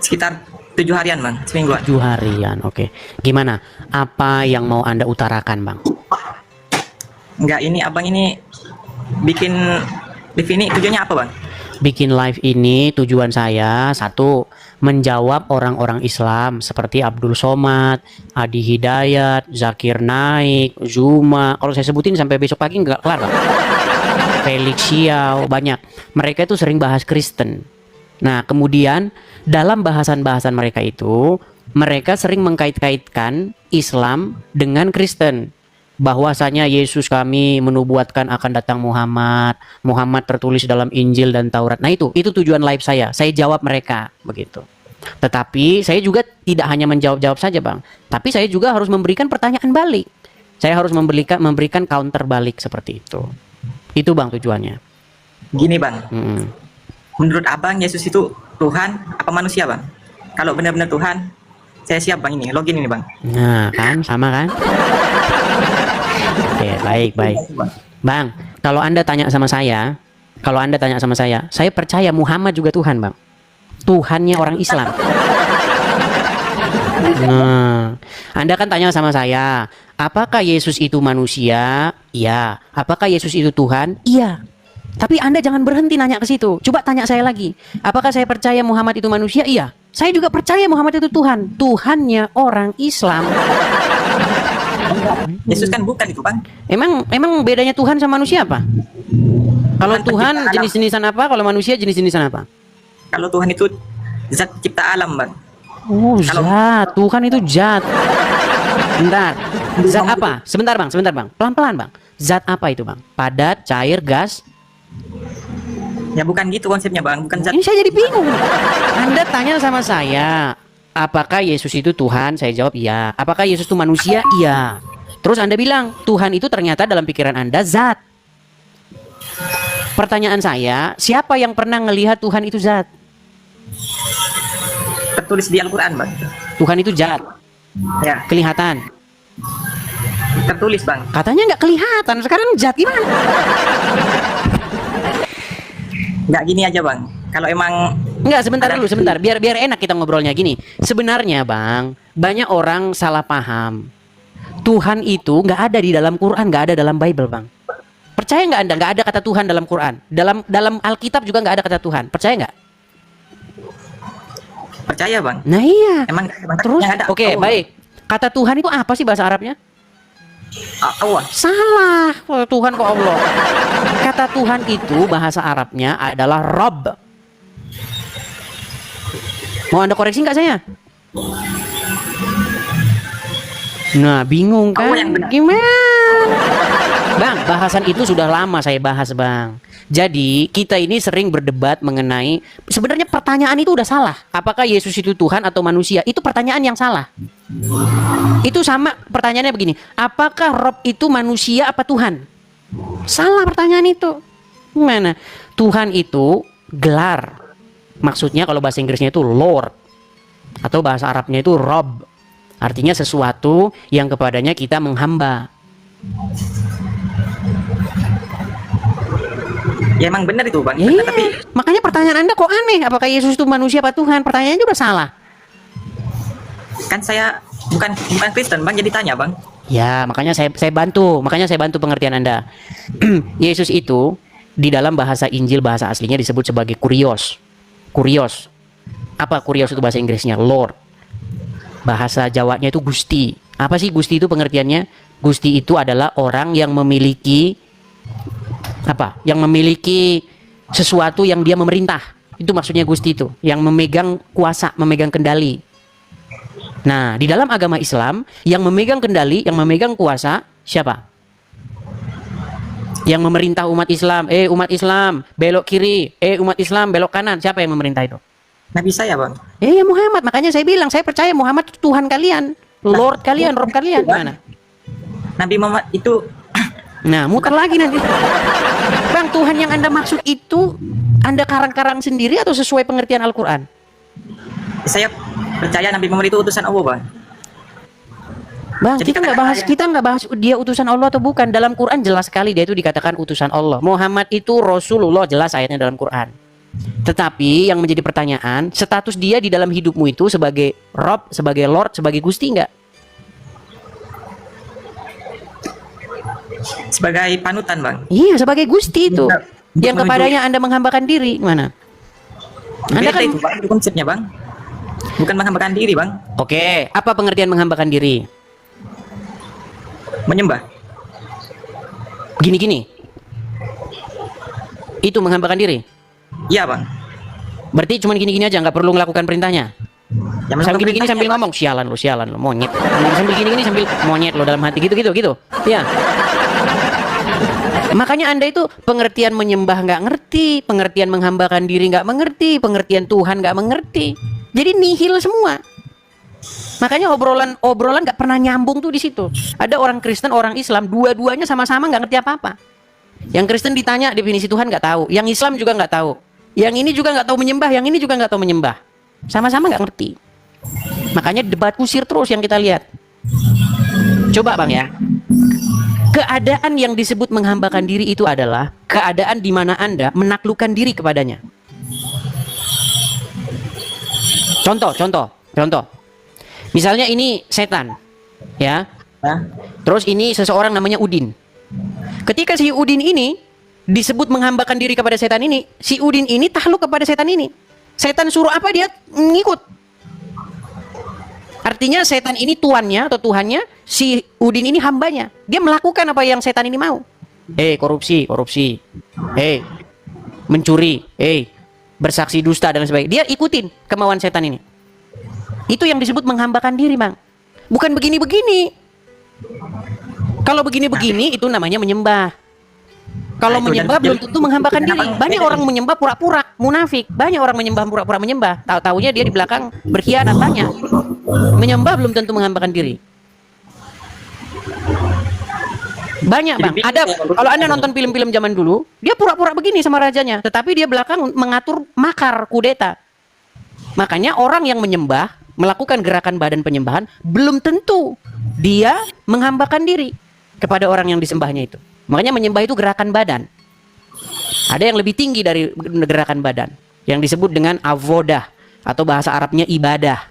sekitar 7 harian, Bang. Semingguan. 7 harian, oke. Gimana? Apa yang mau Anda utarakan, Bang? Enggak, ini abang ini bikin live ini tujuannya apa, Bang? Bikin live ini tujuan saya satu, menjawab orang-orang Islam seperti Abdul Somad, Adi Hidayat, Zakir Naik, Zuma. Kalau saya sebutin sampai besok pagi nggak kelar, Bang. Felix Xiao, banyak. Mereka itu sering bahas Kristen. Nah, kemudian dalam bahasan-bahasan mereka itu, mereka sering mengkait-kaitkan Islam dengan Kristen. Bahwasanya Yesus kami menubuatkan akan datang Muhammad. Muhammad tertulis dalam Injil dan Taurat. Nah itu tujuan live saya. Saya jawab mereka begitu. Tetapi saya juga tidak hanya menjawab-jawab saja, Bang. Tapi saya juga harus memberikan pertanyaan balik. Saya harus memberikan counter balik seperti itu. Itu, Bang, tujuannya. Gini, Bang. Mm-mm. Menurut abang Yesus itu Tuhan apa manusia, Bang? Kalau benar-benar Tuhan, saya siap, Bang, ini. Login ini, Bang. Nah, kan sama kan? Oke, baik. Bang, kalau Anda tanya sama saya, saya percaya Muhammad juga Tuhan, Bang. Tuhannya orang Islam. Nah, Anda kan tanya sama saya, apakah Yesus itu manusia? Iya. Apakah Yesus itu Tuhan? Iya. Tapi Anda jangan berhenti nanya ke situ. Coba tanya saya lagi. Apakah saya percaya Muhammad itu manusia? Iya. Saya juga percaya Muhammad itu Tuhan. Tuhannya orang Islam. Yesus kan bukan itu, Bang. Emang bedanya Tuhan sama manusia apa? Kalau Tuhan Tuhan pencipta alam. jenis-jenisan apa? Kalau manusia jenis-jenisan apa? Kalau Tuhan itu zat cipta alam, Bang. Oh, zat. Tuhan itu zat. Bentar. Zat apa? Sebentar, Bang. Pelan-pelan, Bang. Zat apa itu, Bang? Padat, cair, gas? Ya bukan gitu konsepnya, Bang. Bukan zat. Ini saya jadi bingung. Anda tanya sama saya, apakah Yesus itu Tuhan? Saya jawab iya. Apakah Yesus itu manusia? Iya. Terus Anda bilang, Tuhan itu ternyata dalam pikiran Anda zat. Pertanyaan saya, siapa yang pernah ngelihat Tuhan itu zat? Tertulis di Al-Qur'an, Bang. Tuhan itu zat. Ya, Kelihatan. tertulis, Bang. Katanya nggak kelihatan. Sekarang zat gimana? Nggak gini aja, Bang. Kalau emang Enggak, sebentar. Biar enak kita ngobrolnya gini. Sebenarnya, Bang, banyak orang salah paham. Tuhan itu nggak ada di dalam Quran, nggak ada dalam Bible, Bang. Percaya nggak Anda? Nggak ada kata Tuhan dalam Quran. Dalam Alkitab juga nggak ada kata Tuhan. Percaya nggak? percaya, Bang. Nah iya. Emang Terus, yang ada oke, Allah. baik. Kata Tuhan itu apa sih bahasa Arabnya? Allah. Salah. Oh, Tuhan kok Allah. Kata Tuhan itu bahasa Arabnya adalah Rabb. Mau Anda koreksi nggak saya? Nah, bingung kan? Allah yang benar. Gimana? Bang, bahasan itu sudah lama saya bahas, Bang. Jadi, kita ini sering berdebat mengenai sebenarnya pertanyaan itu udah salah. Apakah Yesus itu Tuhan atau manusia? Itu pertanyaan yang salah. Itu sama pertanyaannya begini, apakah Rob itu manusia apa Tuhan? Salah pertanyaan itu. Gimana? Tuhan itu gelar. Maksudnya kalau bahasa Inggrisnya itu Lord. Atau bahasa Arabnya itu Rob. Artinya sesuatu yang kepadanya kita menghamba. Ya emang benar itu, Bang. Ya, iya. Tapi Makanya pertanyaan Anda kok aneh? Apakah Yesus itu manusia apa Tuhan? Pertanyaannya udah salah. kan saya bukan Kristen, Bang, jadi tanya, Bang. Ya, makanya saya bantu. Makanya saya bantu pengertian Anda. Yesus itu di dalam bahasa Injil, bahasa aslinya disebut sebagai kurios. Kurios. Apa kurios itu bahasa Inggrisnya? Lord. Bahasa Jawanya itu Gusti. Apa sih Gusti itu pengertiannya? Gusti itu adalah orang yang memiliki apa? Yang memiliki sesuatu yang dia memerintah. Itu maksudnya Gusti itu, yang memegang kuasa, memegang kendali. Nah, di dalam agama Islam, yang memegang kendali, yang memegang kuasa, siapa? Yang memerintah umat Islam, umat Islam, belok kiri, umat Islam, belok kanan. Siapa yang memerintah itu? Nabi saya, Bang. Ya Muhammad, makanya saya bilang, saya percaya Muhammad itu Tuhan kalian, Lord kalian, Rob kalian. Gimana? Nabi Muhammad itu Nah, muter lagi nanti. Bang, Tuhan yang Anda maksud itu Anda karang-karang sendiri atau sesuai pengertian Al-Quran? Saya percaya Nabi Muhammad itu utusan Allah, Bang. Bang, Jadi kita nggak bahas dia utusan Allah atau bukan. Dalam Quran jelas sekali dia itu dikatakan utusan Allah. Muhammad itu Rasulullah, jelas ayatnya dalam Quran. Tetapi yang menjadi pertanyaan, status dia di dalam hidupmu itu sebagai Rob, sebagai Lord, sebagai Gusti nggak? Sebagai panutan, Bang. Iya, sebagai Gusti itu. Untuk Yang menuju- kepadanya Anda menghambakan diri, mana? Anda Beda kan itu, Bang, itu konsepnya, Bang. Bukan menghambakan diri, Bang. Oke, apa pengertian menghambakan diri? Menyembah. Gini-gini. Itu menghambakan diri. Iya, Bang. Berarti cuma gini-gini aja, nggak perlu melakukan perintahnya. Yang Sambil melakukan gini-gini sambil perintahnya, ngomong, sialan lu, monyet. Sambil gini-gini sambil monyet lo dalam hati gitu. Ya. Makanya Anda itu pengertian menyembah nggak ngerti, pengertian menghambakan diri nggak mengerti, pengertian Tuhan nggak mengerti. Jadi nihil semua. Makanya obrolan nggak pernah nyambung tuh di situ. Ada orang Kristen, orang Islam, dua-duanya sama-sama nggak ngerti apa-apa. Yang Kristen ditanya definisi Tuhan nggak tahu, yang Islam juga nggak tahu, yang ini juga nggak tahu menyembah, yang ini juga nggak tahu menyembah. Sama-sama nggak ngerti. Makanya debat kusir terus yang kita lihat. Coba Bang ya. Keadaan yang disebut menghambakan diri itu adalah keadaan di mana Anda menaklukkan diri kepadanya. Contoh. Misalnya ini setan, ya. Bang. Terus ini seseorang namanya Udin. Ketika si Udin ini disebut menghambakan diri kepada setan ini, si Udin ini takluk kepada setan ini. Setan suruh apa dia ngikut. Artinya setan ini tuannya atau Tuhannya, si Udin ini hambanya. Dia melakukan apa yang setan ini mau. Korupsi. Mencuri. Bersaksi dusta dan sebagainya. Dia ikutin kemauan setan ini. Itu yang disebut menghambakan diri, Bang. Bukan begini-begini. Kalau begini-begini itu namanya menyembah. Kalau Nah, itu menyembah dan- belum tentu menghambakan itu diri. kenapa- Banyak orang menyembah pura-pura munafik. Banyak orang menyembah pura-pura menyembah. Tahu-taunya dia di belakang berkhianat. Banyak. Menyembah belum tentu menghambakan diri. Banyak Bang. Ada kalau Anda nonton film-film zaman dulu, dia pura-pura begini sama rajanya, tetapi dia belakang mengatur makar kudeta. Makanya orang yang menyembah, melakukan gerakan badan penyembahan, belum tentu dia menghambakan diri kepada orang yang disembahnya itu. Makanya menyembah itu gerakan badan. Ada yang lebih tinggi dari gerakan badan, yang disebut dengan avodah atau bahasa Arabnya ibadah.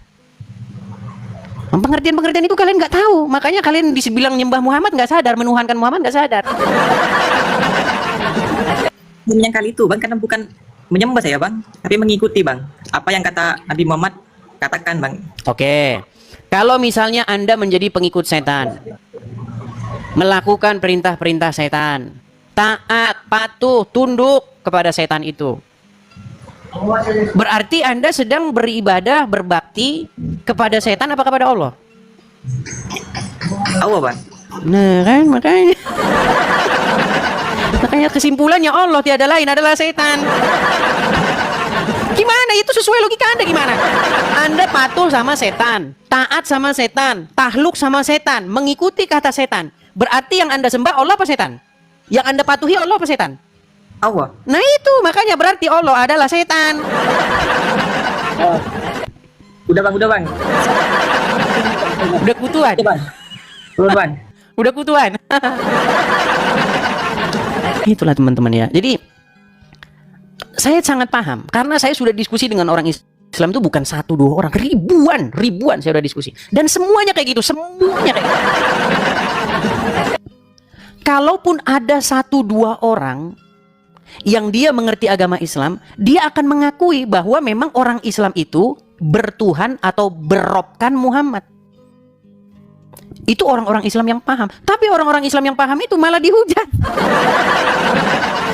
Pengertian-pengertian itu kalian nggak tahu, makanya kalian dibilang nyembah Muhammad nggak sadar, menuhankan Muhammad nggak sadar. Menyangkal itu, Bang, karena bukan menyembah saya, Bang, tapi mengikuti, Bang. Apa yang kata Nabi Muhammad katakan, Bang. Oke, kalau misalnya Anda menjadi pengikut setan, melakukan perintah-perintah setan, taat, patuh, tunduk kepada setan itu, berarti Anda sedang beribadah, berbakti kepada setan apa kepada Allah? Allah, Bang. Nah kan, makanya kesimpulannya Allah tiada lain adalah setan. Gimana itu sesuai logika Anda gimana? Anda patuh sama setan, taat sama setan, tahluk sama setan, mengikuti kata setan. Berarti yang Anda sembah Allah apa setan? Yang Anda patuhi Allah apa setan? Allah. Nah itu makanya berarti Allah adalah setan. Udah, Bang. Udah kutuan. Bang. Udah, Bang. Udah kutuan. Itulah teman-teman ya. Jadi saya sangat paham karena saya sudah diskusi dengan orang Islam itu bukan 1-2 orang, ribuan saya udah diskusi. Dan semuanya kayak gitu, semuanya kayak gitu. Kalaupun ada 1-2 orang yang dia mengerti agama Islam, dia akan mengakui bahwa memang orang Islam itu bertuhan atau berrobkan Muhammad. Itu orang-orang Islam yang paham. Tapi orang-orang Islam yang paham itu malah dihujat.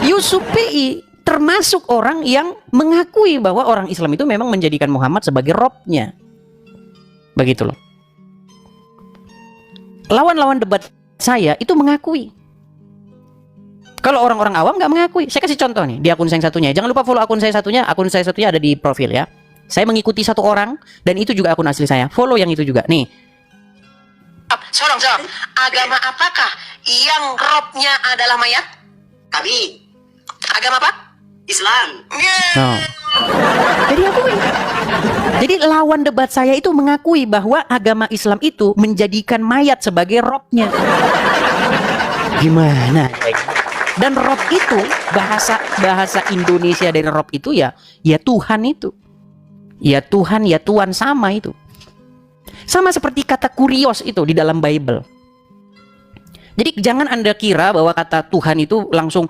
Yusuf P.I. termasuk orang yang mengakui bahwa orang Islam itu memang menjadikan Muhammad sebagai robnya. Begitu loh. Lawan-lawan debat saya itu mengakui. Kalau orang-orang awam nggak mengakui. Saya kasih contoh nih di akun saya yang satunya. Jangan lupa follow akun saya satunya. Akun saya satunya ada di profil ya. Saya mengikuti satu orang dan itu juga akun asli saya. Follow yang itu juga. Nih. Sorong. Agama apakah yang robnya adalah mayat? Kami. Agama apa? Islam. No. Jadi lawan debat saya itu mengakui bahwa agama Islam itu menjadikan mayat sebagai robnya. Gimana? Dan rob itu bahasa Indonesia dari rob itu ya Tuhan itu. Ya Tuhan, ya Tuhan sama itu. Sama seperti kata kurios itu di dalam Bible. Jadi jangan Anda kira bahwa kata Tuhan itu langsung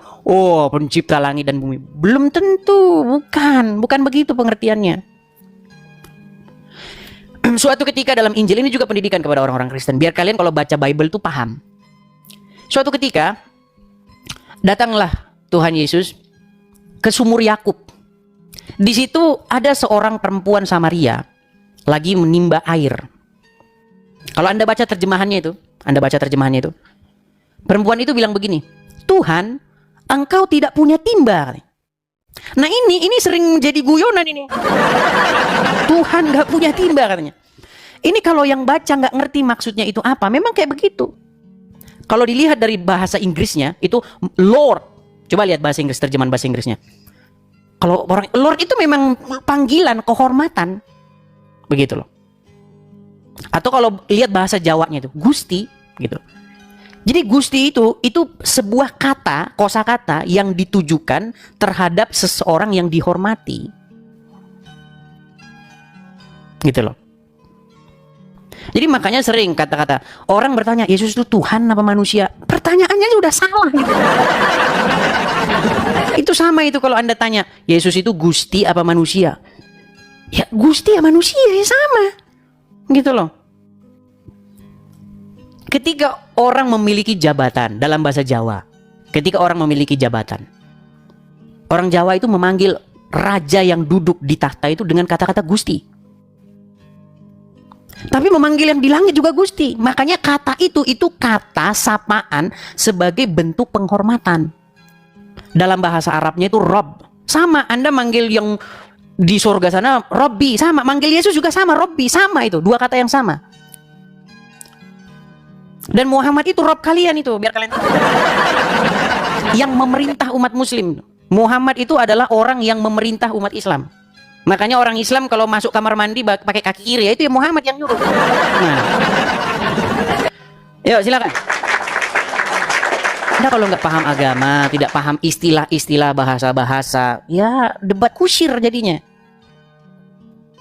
pencipta langit dan bumi. Belum tentu, bukan begitu pengertiannya. Suatu ketika dalam Injil ini juga pendidikan kepada orang-orang Kristen. Biar kalian kalau baca Bible itu paham. Suatu ketika datanglah Tuhan Yesus ke sumur Yakub. Di situ ada seorang perempuan Samaria lagi menimba air. Kalau Anda baca terjemahannya itu, perempuan itu bilang begini, Tuhan, engkau tidak punya timba. Nah ini sering jadi guyonan ini. Tuhan nggak punya timba katanya. Ini kalau yang baca nggak ngerti maksudnya itu apa, memang kayak begitu. Kalau dilihat dari bahasa Inggrisnya itu Lord. Coba lihat bahasa Inggris, terjemahan bahasa Inggrisnya. Kalau orang Lord itu memang panggilan, kehormatan. Begitu loh. Atau kalau lihat bahasa Jawanya itu Gusti gitu. Jadi Gusti itu sebuah kata, kosakata yang ditujukan terhadap seseorang yang dihormati. Gitu loh. Jadi makanya sering kata-kata orang bertanya, Yesus itu Tuhan apa manusia? Pertanyaannya sudah salah gitu. Itu sama itu kalau Anda tanya, Yesus itu Gusti apa manusia? Ya Gusti ya manusia ya sama. Gitu loh. Ketika orang memiliki jabatan dalam bahasa Jawa, ketika orang memiliki jabatan, orang Jawa itu memanggil raja yang duduk di tahta itu dengan kata-kata Gusti. Tapi memanggil yang di langit juga Gusti. Makanya kata itu kata sapaan sebagai bentuk penghormatan. Dalam bahasa Arabnya itu Rob. Sama, Anda manggil yang di surga sana Robbi, sama. Manggil Yesus juga sama, Robbi, sama itu. Dua kata yang sama. Dan Muhammad itu Rob kalian itu, biar kalian tahu. Yang memerintah umat muslim. Muhammad itu adalah orang yang memerintah umat Islam. Makanya orang Islam kalau masuk kamar mandi pakai kaki kiri, ya itu ya Muhammad yang nyuruh. Nah. Yuk silakan. Anda kalau nggak paham agama, tidak paham istilah-istilah bahasa-bahasa, ya debat kusir jadinya.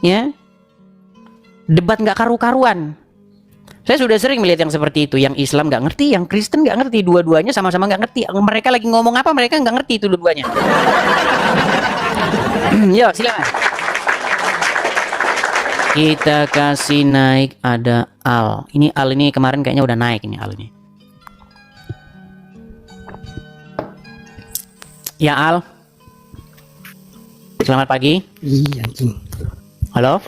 Ya, debat nggak karu-karuan. Saya sudah sering melihat yang seperti itu, yang Islam nggak ngerti, yang Kristen nggak ngerti, dua-duanya sama-sama nggak ngerti. Mereka lagi ngomong apa, mereka nggak ngerti itu dua-duanya. Yuk silakan. Kita kasih naik, ada Al. Ini Al ini kemarin kayaknya udah naik ini Al ini. Ya Al. Selamat pagi. Iya anjing. Halo.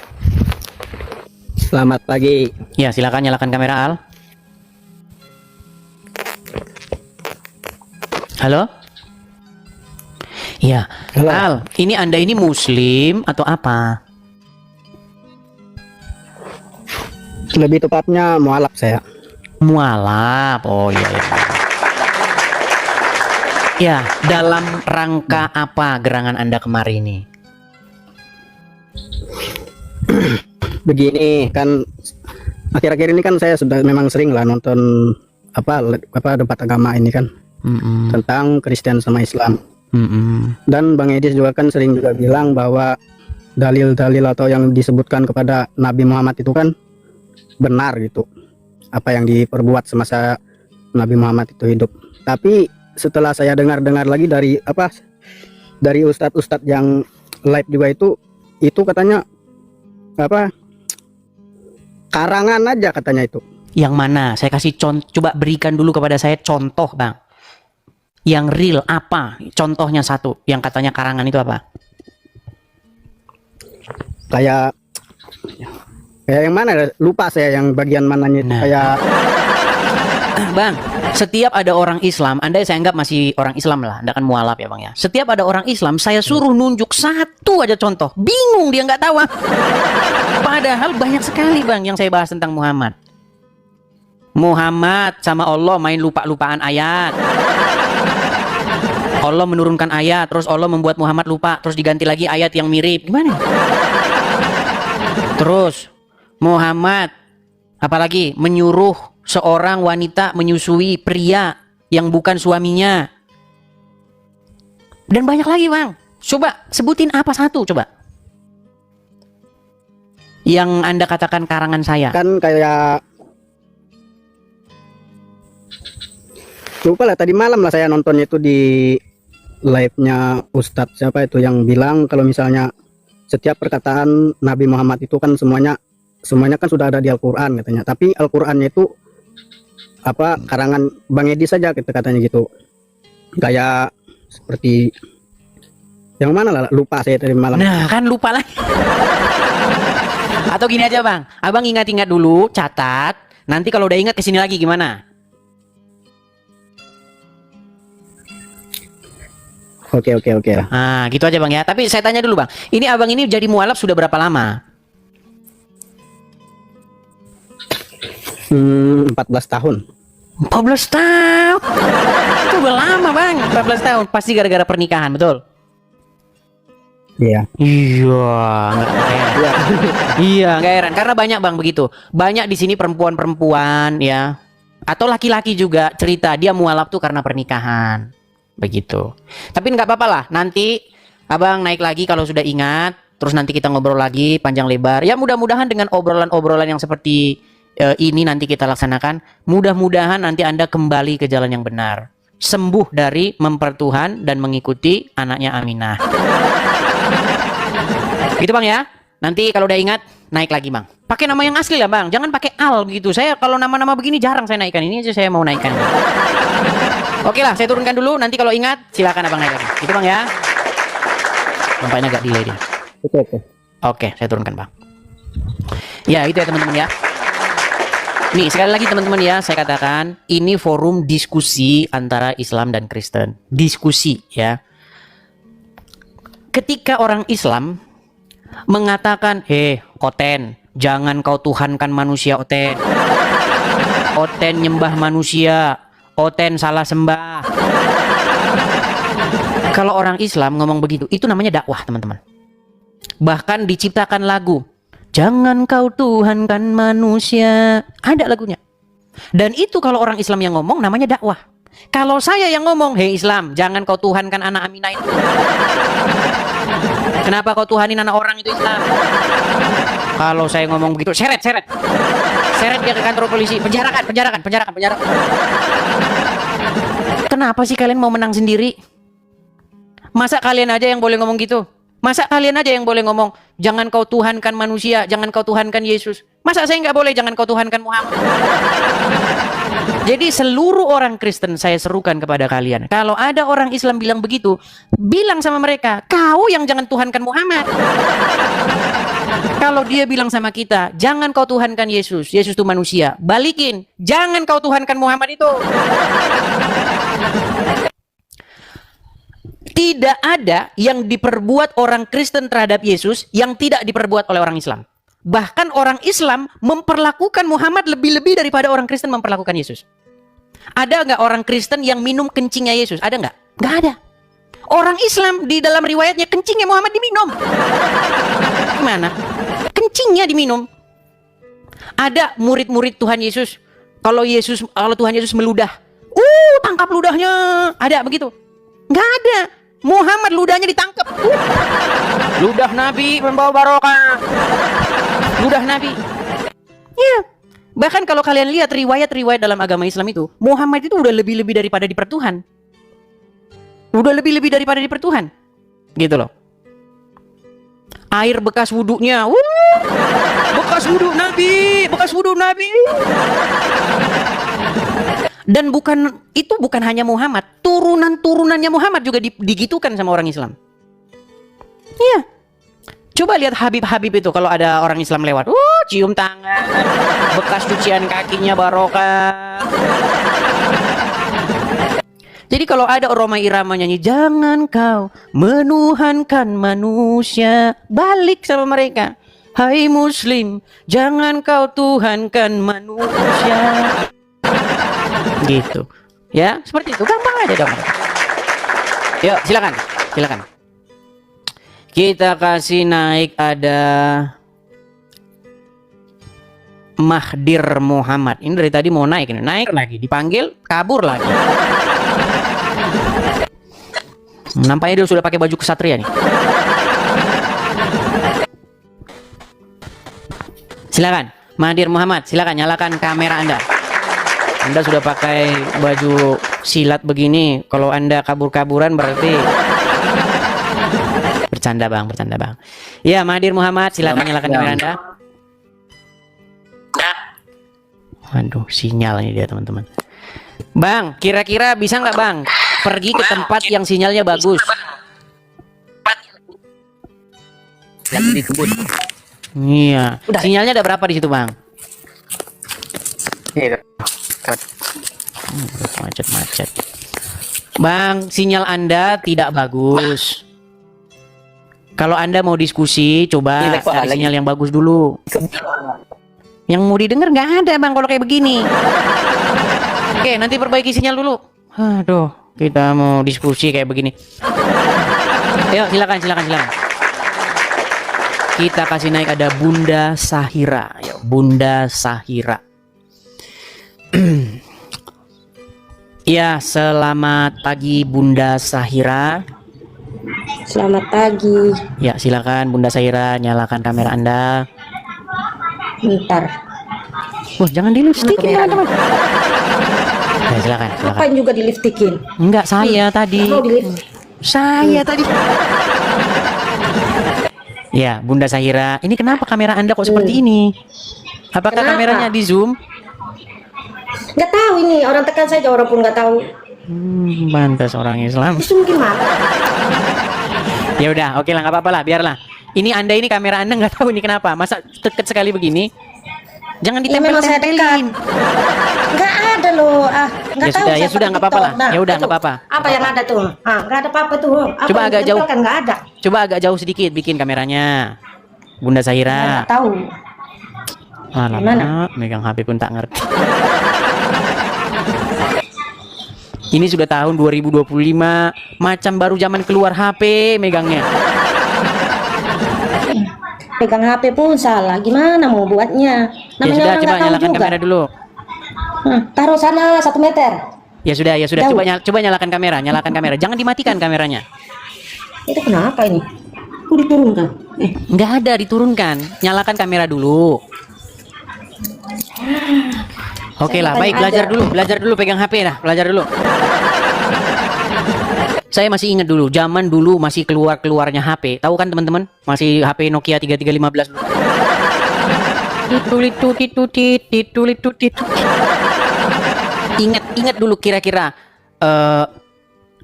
Selamat pagi. Ya silakan nyalakan kamera Al. Halo. Ya. Halo. Al, ini Anda ini Muslim atau apa? Lebih tepatnya mualaf saya. Mualaf. Oh iya. Ya, dalam rangka apa gerangan Anda kemarin ini? Begini kan, akhir-akhir ini kan saya sudah memang sering lah nonton apa debat agama ini kan, tentang Kristen sama Islam. Dan Bang Edis juga kan sering juga bilang bahwa dalil-dalil atau yang disebutkan kepada Nabi Muhammad itu kan benar gitu, apa yang diperbuat semasa Nabi Muhammad itu hidup. Tapi setelah saya dengar lagi dari ustadz-ustadz yang live juga itu katanya karangan aja katanya itu. Yang mana? Saya kasih contoh, coba berikan dulu kepada saya contoh Bang. Yang real apa? Contohnya satu, yang katanya karangan itu apa? Kayak yang mana? Lupa saya yang bagian mananya itu. Kayak Bang, setiap ada orang Islam, Anda saya anggap masih orang Islam lah, Anda kan mualaf ya Bang ya. Setiap ada orang Islam, saya suruh nunjuk satu aja contoh, bingung dia nggak tahu. Padahal banyak sekali Bang yang saya bahas tentang Muhammad. Muhammad sama Allah main lupa-lupaan ayat. Allah menurunkan ayat, terus Allah membuat Muhammad lupa, terus diganti lagi ayat yang mirip. Gimana? Terus Muhammad apalagi menyuruh seorang wanita menyusui pria yang bukan suaminya. Dan banyak lagi, Bang. Coba sebutin apa satu coba. Yang Anda katakan karangan saya. Kan kayak lupa lah, tadi malam lah saya nonton itu di live-nya Ustadz siapa itu yang bilang kalau misalnya setiap perkataan Nabi Muhammad itu kan semuanya kan sudah ada di Al-Quran katanya, tapi Al-Qurannya itu apa karangan Bang Edi saja katanya gitu, kayak seperti yang mana lah, lupa saya tadi malam. Nah kan lupa lagi. Atau gini aja Bang, Abang ingat-ingat dulu, catat, nanti kalau udah ingat kesini lagi gimana? Oke lah. Nah gitu aja Bang ya. Tapi saya tanya dulu Bang, ini Abang ini jadi mualaf sudah berapa lama? 14 tahun. 14 tahun. Itu udah lama Bang, 14 tahun. Pasti gara-gara pernikahan, betul? Iya. Iya, nggak heran. Iya, nggak heran. Karena banyak Bang begitu. Banyak di sini perempuan-perempuan ya, atau laki-laki juga cerita dia mualaf tuh karena pernikahan. Begitu. Tapi nggak apa-apa lah. Nanti Abang naik lagi kalau sudah ingat. Terus nanti kita ngobrol lagi panjang lebar. Ya mudah-mudahan dengan obrolan-obrolan yang seperti ini nanti kita laksanakan, mudah-mudahan nanti Anda kembali ke jalan yang benar, sembuh dari mempertuhan dan mengikuti anaknya Aminah. Gitu Bang ya. Nanti kalau udah ingat naik lagi Bang. Pakai nama yang asli lah Bang, jangan pakai al begitu. Saya kalau nama-nama begini jarang saya naikkan, ini aja saya mau naikkan. Oke lah, saya turunkan dulu. Nanti kalau ingat silakan Abang naik lagi. Gitu Bang ya. Nampaknya agak delay dia. Oke, saya turunkan Bang. Ya itu ya teman-teman ya. Nih sekali lagi teman-teman ya, saya katakan ini forum diskusi antara Islam dan Kristen. Diskusi ya. Ketika orang Islam mengatakan, Oten, jangan kau tuhankan manusia Oten. Oten nyembah manusia, Oten salah sembah. Kalau orang Islam ngomong begitu, itu namanya dakwah teman-teman. Bahkan diciptakan lagu, jangan kau tuhankan manusia. Ada lagunya. Dan itu kalau orang Islam yang ngomong namanya dakwah. Kalau saya yang ngomong, hei Islam, jangan kau tuhankan anak Aminah itu. Kenapa kau tuhanin anak orang itu Islam? Kalau saya ngomong begitu, seret dia ke kantor polisi, penjarakan. Kenapa sih kalian mau menang sendiri? Masa kalian aja yang boleh ngomong gitu? Masa kalian aja yang boleh ngomong, jangan kau tuhankan manusia, jangan kau tuhankan Yesus? Masa saya nggak boleh jangan kau tuhankan Muhammad? Jadi seluruh orang Kristen saya serukan kepada kalian, kalau ada orang Islam bilang begitu, bilang sama mereka, kau yang jangan tuhankan Muhammad. Kalau dia bilang sama kita, jangan kau tuhankan Yesus, Yesus itu manusia, balikin, jangan kau tuhankan Muhammad itu. Tidak ada yang diperbuat orang Kristen terhadap Yesus yang tidak diperbuat oleh orang Islam. Bahkan orang Islam memperlakukan Muhammad lebih-lebih daripada orang Kristen memperlakukan Yesus. Ada nggak orang Kristen yang minum kencingnya Yesus? Ada nggak? Nggak ada. Orang Islam di dalam riwayatnya kencingnya Muhammad diminum. Gimana? Kencingnya diminum. Ada murid-murid Tuhan Yesus. Kalau Tuhan Yesus meludah, tangkap ludahnya. Ada begitu? Nggak ada. Muhammad ludahnya ditangkap. Ludah Nabi membawa barokah. Ludah Nabi. Ya. Bahkan kalau kalian lihat riwayat-riwayat dalam agama Islam itu, Muhammad itu udah lebih-lebih daripada dipertuhan. Udah lebih-lebih daripada dipertuhan. Gitu loh. Air bekas wudunya. Bekas wudu Nabi. Dan itu bukan hanya Muhammad, turunan-turunannya Muhammad juga digitukan sama orang Islam. Iya. Coba lihat Habib itu kalau ada orang Islam lewat, cium tangan, bekas cucian kakinya barokah. Jadi kalau ada Rhoma Irama nyanyi, jangan kau menuhankan manusia, balik sama mereka, hai Muslim, jangan kau tuhankan manusia. Gitu ya, seperti itu, gampang aja dong. Yuk, silakan. Silakan. Kita kasih naik ada Mahdir Muhammad. Ini dari tadi mau naik ini. Naik lagi, dipanggil, kabur lagi. Nampaknya dia sudah pakai baju kesatria nih. Silakan, Mahdir Muhammad, silakan nyalakan kamera Anda. Anda sudah pakai baju silat begini, kalau Anda kabur-kaburan berarti bercanda bang. Ya, Mahdir Muhammad, silakan nyalakan kamera Anda. Waduh, sinyal ini dia teman-teman. Bang, kira-kira bisa nggak bang pergi ke tempat yang sinyalnya bagus? Lagi di kebun. Iya. Sinyalnya ada berapa di situ bang? Macet. Bang, sinyal Anda tidak bagus. Kalau Anda mau diskusi, coba cari sinyal yang bagus dulu. Yang mau didengar nggak ada bang kalau kayak begini. Oke, nanti perbaiki sinyal dulu. Aduh, kita mau diskusi kayak begini. Ayo, silakan. Kita kasih naik ada Bunda Sahira. Ayo, Bunda Sahira. Ya, selamat pagi Bunda Sahira. Selamat pagi. Ya, silakan Bunda Sahira, nyalakan kamera Anda. Bentar. Wah, jangan di-lipstikin teman-teman. Ya, silakan. Ngapain juga di-lipstikin? Enggak, saya tadi. Saya tadi. Ya, Bunda Sahira, ini kenapa kamera Anda kok seperti ini? Apakah kameranya di zoom? Nggak tahu ini, orang tekan saja orang pun nggak tahu. Pantas orang Islam. Itu mungkin mah. Ya udah, oke lah, nggak apa-apa lah, biarlah. Ini Anda ini kamera Anda nggak tahu ini kenapa? Masa deket sekali begini? Jangan ditempel-tempelin. Nggak ada loh. Nggak tahu. Ya sudah, nggak apa-apa lah. Ya udah, nggak apa-apa. Apa yang ada tuh? Nggak ada apa-apa tuh. Coba agak jauh. Kan nggak ada. Coba agak jauh sedikit bikin kameranya, Bunda Sahira. Nggak tahu. Alamak, megang HP pun tak ngerti. Ini sudah tahun 2025, macam baru zaman keluar HP megangnya. Pegang HP pun salah. Gimana mau buatnya? Ya sudah, coba nyalakan kamera dulu. Taruh sana 1 meter. Ya sudah, coba nyalakan kamera. Jangan dimatikan kameranya. Itu kenapa ini? Kok diturunkan? Nggak ada diturunkan. Nyalakan kamera dulu. Oke lah, baik, belajar dulu pegang HP dah, belajar dulu. Saya masih ingat dulu, zaman dulu masih keluarnya HP. Tahu kan teman-teman? Masih HP Nokia 3315 dulu. Titulit. Ingat dulu kira-kira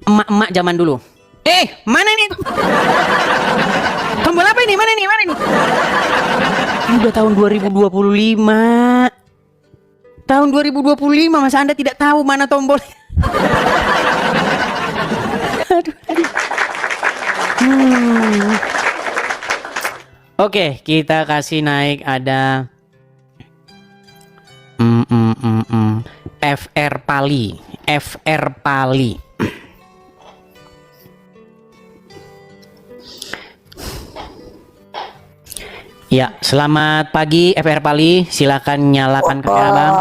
emak-emak zaman dulu. Mana ini? Tombol apa ini? Mana ini? Udah tahun 2025. Tahun 2025 masa Anda tidak tahu mana tombol? Aduh. Oke, kita kasih naik ada FR Pali. Ya, selamat pagi FR Pali. Silakan nyalakan kamera Bang.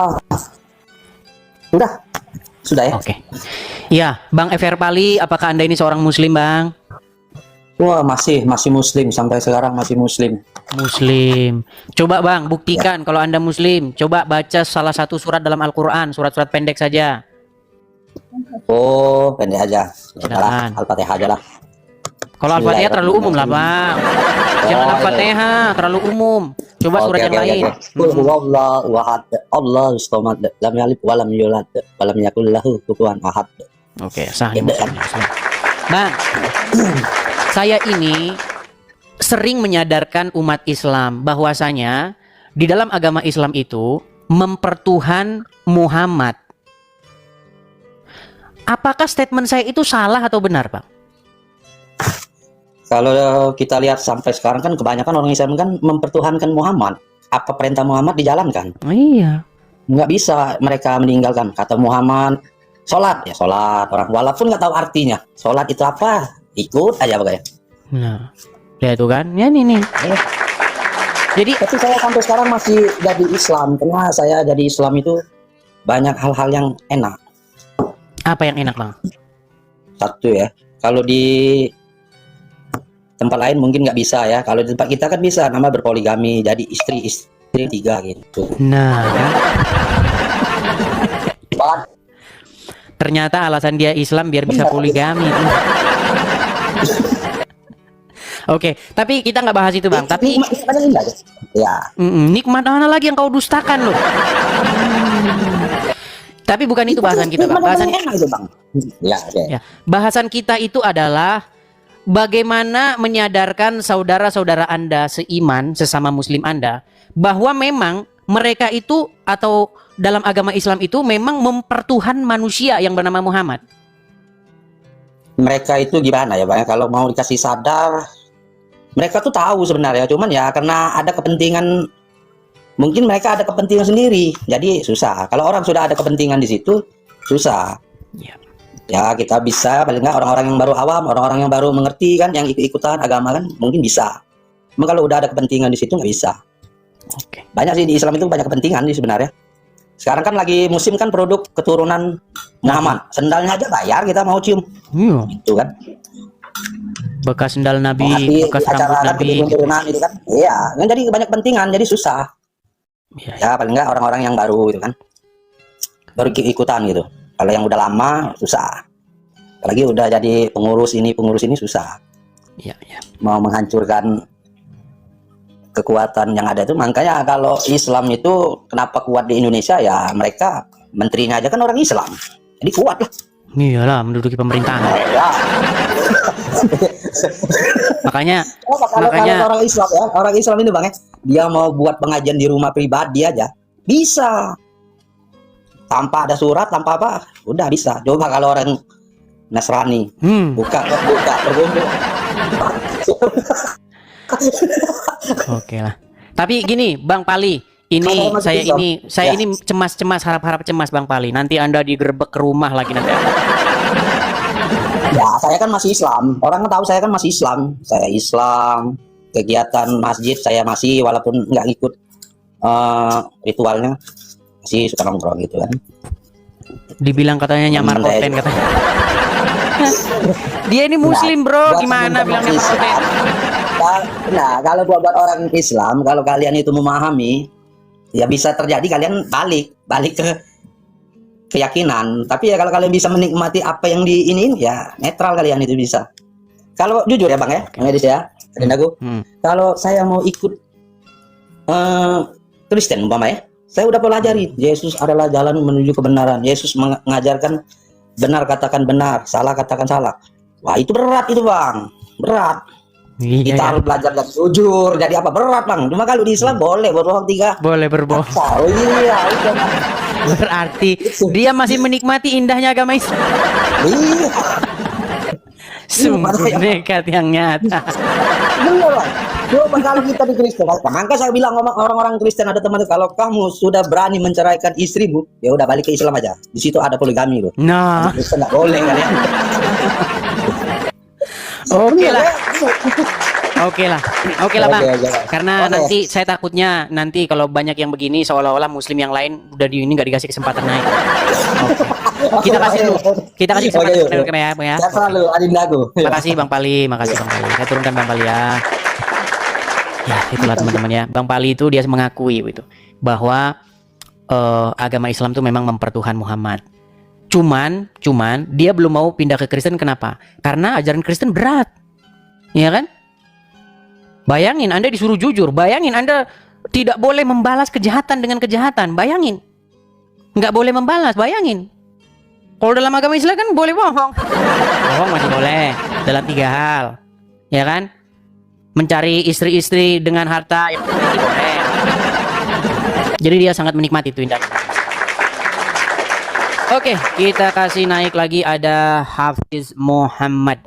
Sudah ya? Oke. Ya, Bang FR Pali, apakah Anda ini seorang muslim, Bang? Wah, masih muslim sampai sekarang masih muslim. Muslim. Coba Bang, buktikan kalau Anda muslim. Coba baca salah satu surat dalam Al-Qur'an, surat-surat pendek saja. Oh, pendek aja. Silakan. Al-Fatihah aja lah. Kalau Al-Fatihah terlalu umum lah, Bang. Jangan Al-Fatihah terlalu umum. Coba surat yang lain. Qul huwallahu ahad, Allahus samad, lam yalid wa lam yulad wa lam yakul lahu kufuwan ahad. Oke, sah. Bang, saya ini sering menyadarkan umat Islam bahwasanya di dalam agama Islam itu mempertuhan Muhammad. Apakah statement saya itu salah atau benar, Bang? Kalau kita lihat sampai sekarang kan kebanyakan orang Islam kan mempertuhankan Muhammad. Apa perintah Muhammad dijalankan? Oh, iya. Nggak bisa mereka meninggalkan kata Muhammad. sholat ya sholat orang walaupun nggak tahu artinya sholat itu apa ikut aja pokoknya. Nah, ya itu kan, ya nih. Jadi Tapi saya sampai sekarang masih jadi Islam karena saya jadi Islam itu banyak hal-hal yang enak. apa yang enak bang? Satu ya, kalau di tempat lain mungkin nggak bisa ya. Kalau di tempat kita kan bisa, nama berpoligami, jadi istri 3 gitu. Nah, kan? Bah, Ternyata alasan dia Islam biar bisa poligami. Oke, tapi kita nggak bahas itu bang. Tapi nikmatnya indah aja. Ya, nikmat mana lagi yang kau dustakan loh? Tapi bukan itu bahasan kita bang. Bahasan enak itu bang. Ya, oke. ya, bahasan kita itu adalah bagaimana menyadarkan saudara-saudara Anda seiman, sesama Muslim Anda, bahwa memang mereka itu atau dalam agama Islam itu memang mempertuhan manusia yang bernama Muhammad. Mereka itu gimana ya bang? Kalau mau dikasih sadar, mereka tuh tahu sebenarnya, cuman ya karena ada kepentingan, mungkin mereka ada kepentingan sendiri, jadi susah. Kalau orang sudah ada kepentingan di situ, susah. Ya. Ya kita bisa, paling nggak orang-orang yang baru awam, orang-orang yang baru mengerti kan, yang ikut-ikutan agama kan, mungkin bisa. Cuma kalau udah ada kepentingan di situ nggak bisa. Oke. Banyak sih di Islam itu banyak kepentingan sih sebenarnya. Sekarang kan lagi musim kan produk keturunan Muhammad, sendalnya aja bayar kita mau cium, Iya. itu kan. Bekas sendal Nabi, Hati bekas rambut acara kan, Nabi. keturunan itu kan, iya. Kan jadi banyak kepentingan, jadi susah. Ya, Ya paling nggak orang-orang yang baru itu kan, baru ikutan gitu. Kalau yang udah lama susah. Apalagi udah jadi pengurus ini susah. ya. Mau menghancurkan kekuatan yang ada itu. Makanya kalau Islam itu kenapa kuat di Indonesia ya, mereka menterinya aja kan orang Islam, jadi kuat lah. Iyalah, menduduki pemerintahan. Ya. Makanya Kalau orang Islam ya, orang Islam ini bang ya, dia mau buat pengajian di rumah pribadi aja bisa, tanpa ada surat, tanpa apa, udah bisa. Coba kalau orang Nasrani buka berkumpul. Oke lah. Tapi gini, Bang Pali, saya ini cemas harap cemas Bang Pali. Nanti Anda digerebek ke rumah lagi nanti. Ya, saya kan masih Islam. Orang tahu saya kan masih Islam. Saya Islam. Kegiatan masjid saya masih, walaupun nggak ikut ritualnya, masih suka nongkrong gitu kan. Dibilang katanya nyamar konten katanya. Dia ini Muslim bro, gimana bilang nyamar konten? Nah, kalau buat orang Islam, kalau kalian itu memahami, ya bisa terjadi kalian balik ke keyakinan. Tapi ya kalau kalian bisa menikmati apa yang di ini ya netral, kalian itu bisa. Kalau jujur ya bang ya, Bang Edis ya, aku, kalau saya mau ikut Kristen umpama ya, saya udah pelajari Yesus adalah jalan menuju kebenaran. Yesus mengajarkan benar katakan benar, salah katakan salah. Wah itu berat itu bang, berat. Iya, Kita harus belajar dan jujur. Jadi apa berat bang? Cuma kalau di Islam boleh berbohong 3. Boleh berbohong. Oh iya, itu bang. Berarti dia masih menikmati indahnya agama Islam. Iya. Sungguh nekat yang nyata. Bener bang. Coba kalau kita di Kristen, maka saya bilang orang-orang Kristen ada teman, kalau kamu sudah berani menceraikan istrimu, ya udah balik ke Islam aja. Di situ ada poligami loh. Nah, Kristen nggak boleh kan ya. oke lah. Oke lah bang. Oke. Karena nanti saya takutnya nanti kalau banyak yang begini seolah-olah Muslim yang lain udah di ini nggak dikasih kesempatan naik. Oke. Kita kasih kesempatan ya bang ya. Saya selalu adindaku. Makasih Bang Pali, Saya turunkan Bang Pali ya. Ya itulah teman-teman ya. Bang Pali itu dia mengakui itu bahwa agama Islam itu memang mempertuhan Muhammad. Cuman dia belum mau pindah ke Kristen. Kenapa? Karena ajaran Kristen berat, ya kan? Bayangin Anda disuruh jujur, bayangin Anda tidak boleh membalas kejahatan dengan kejahatan, bayangin, nggak boleh membalas, bayangin. Kalau dalam agama Islam kan boleh bohong, bohong masih boleh dalam 3 hal, ya kan? Mencari istri-istri dengan harta yang boleh. Jadi dia sangat menikmati itu indah. Oke, kita kasih naik lagi ada Hafiz Muhammad.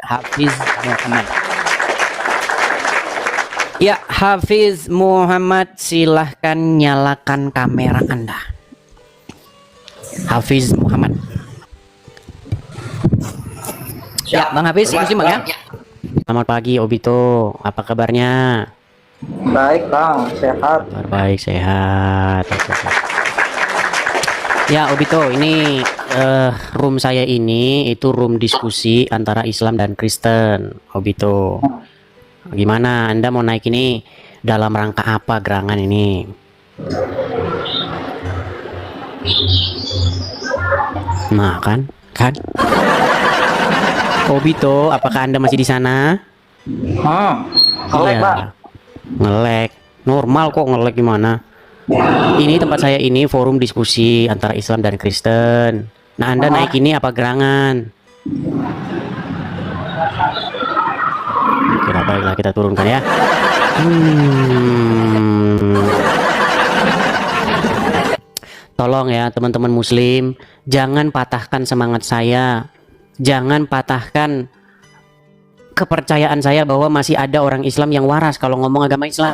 Ya, Hafiz Muhammad, silahkan nyalakan kamera Anda. Hafiz Muhammad. Ya, Bang Hafiz, Hormat, isi Bang ya. Bang. Selamat pagi Obito, apa kabarnya? Baik bang, sehat. Kabar baik, sehat. Oke. Ya Obito, ini room saya ini itu room diskusi antara Islam dan Kristen. Obito, gimana Anda mau naik ini dalam rangka apa gerangan ini? Nah kan? Obito, apakah Anda masih di sana? Ngelek, Pak. Ngelek. Normal kok, ngelek gimana? Ini tempat saya ini forum diskusi antara Islam dan Kristen. Nah, Anda naik ini apa gerangan? Oke, baiklah kita turunkan ya. Tolong ya teman-teman muslim, jangan patahkan semangat saya. Jangan patahkan kepercayaan saya bahwa masih ada orang Islam yang waras kalau ngomong agama Islam.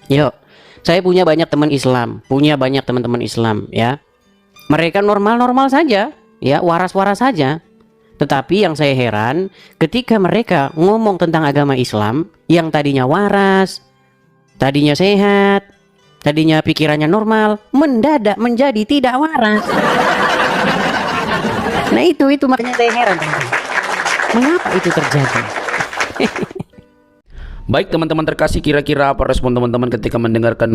Yuk, saya punya banyak teman Islam, punya banyak teman-teman Islam ya. Mereka normal-normal saja, ya, waras-waras saja. Tetapi yang saya heran ketika mereka ngomong tentang agama Islam yang tadinya waras, tadinya sehat, tadinya pikirannya normal, mendadak menjadi tidak waras. Nah itu makanya saya heran. Mengapa itu terjadi? Baik teman-teman terkasih, kira-kira apa respon teman-teman ketika mendengarkan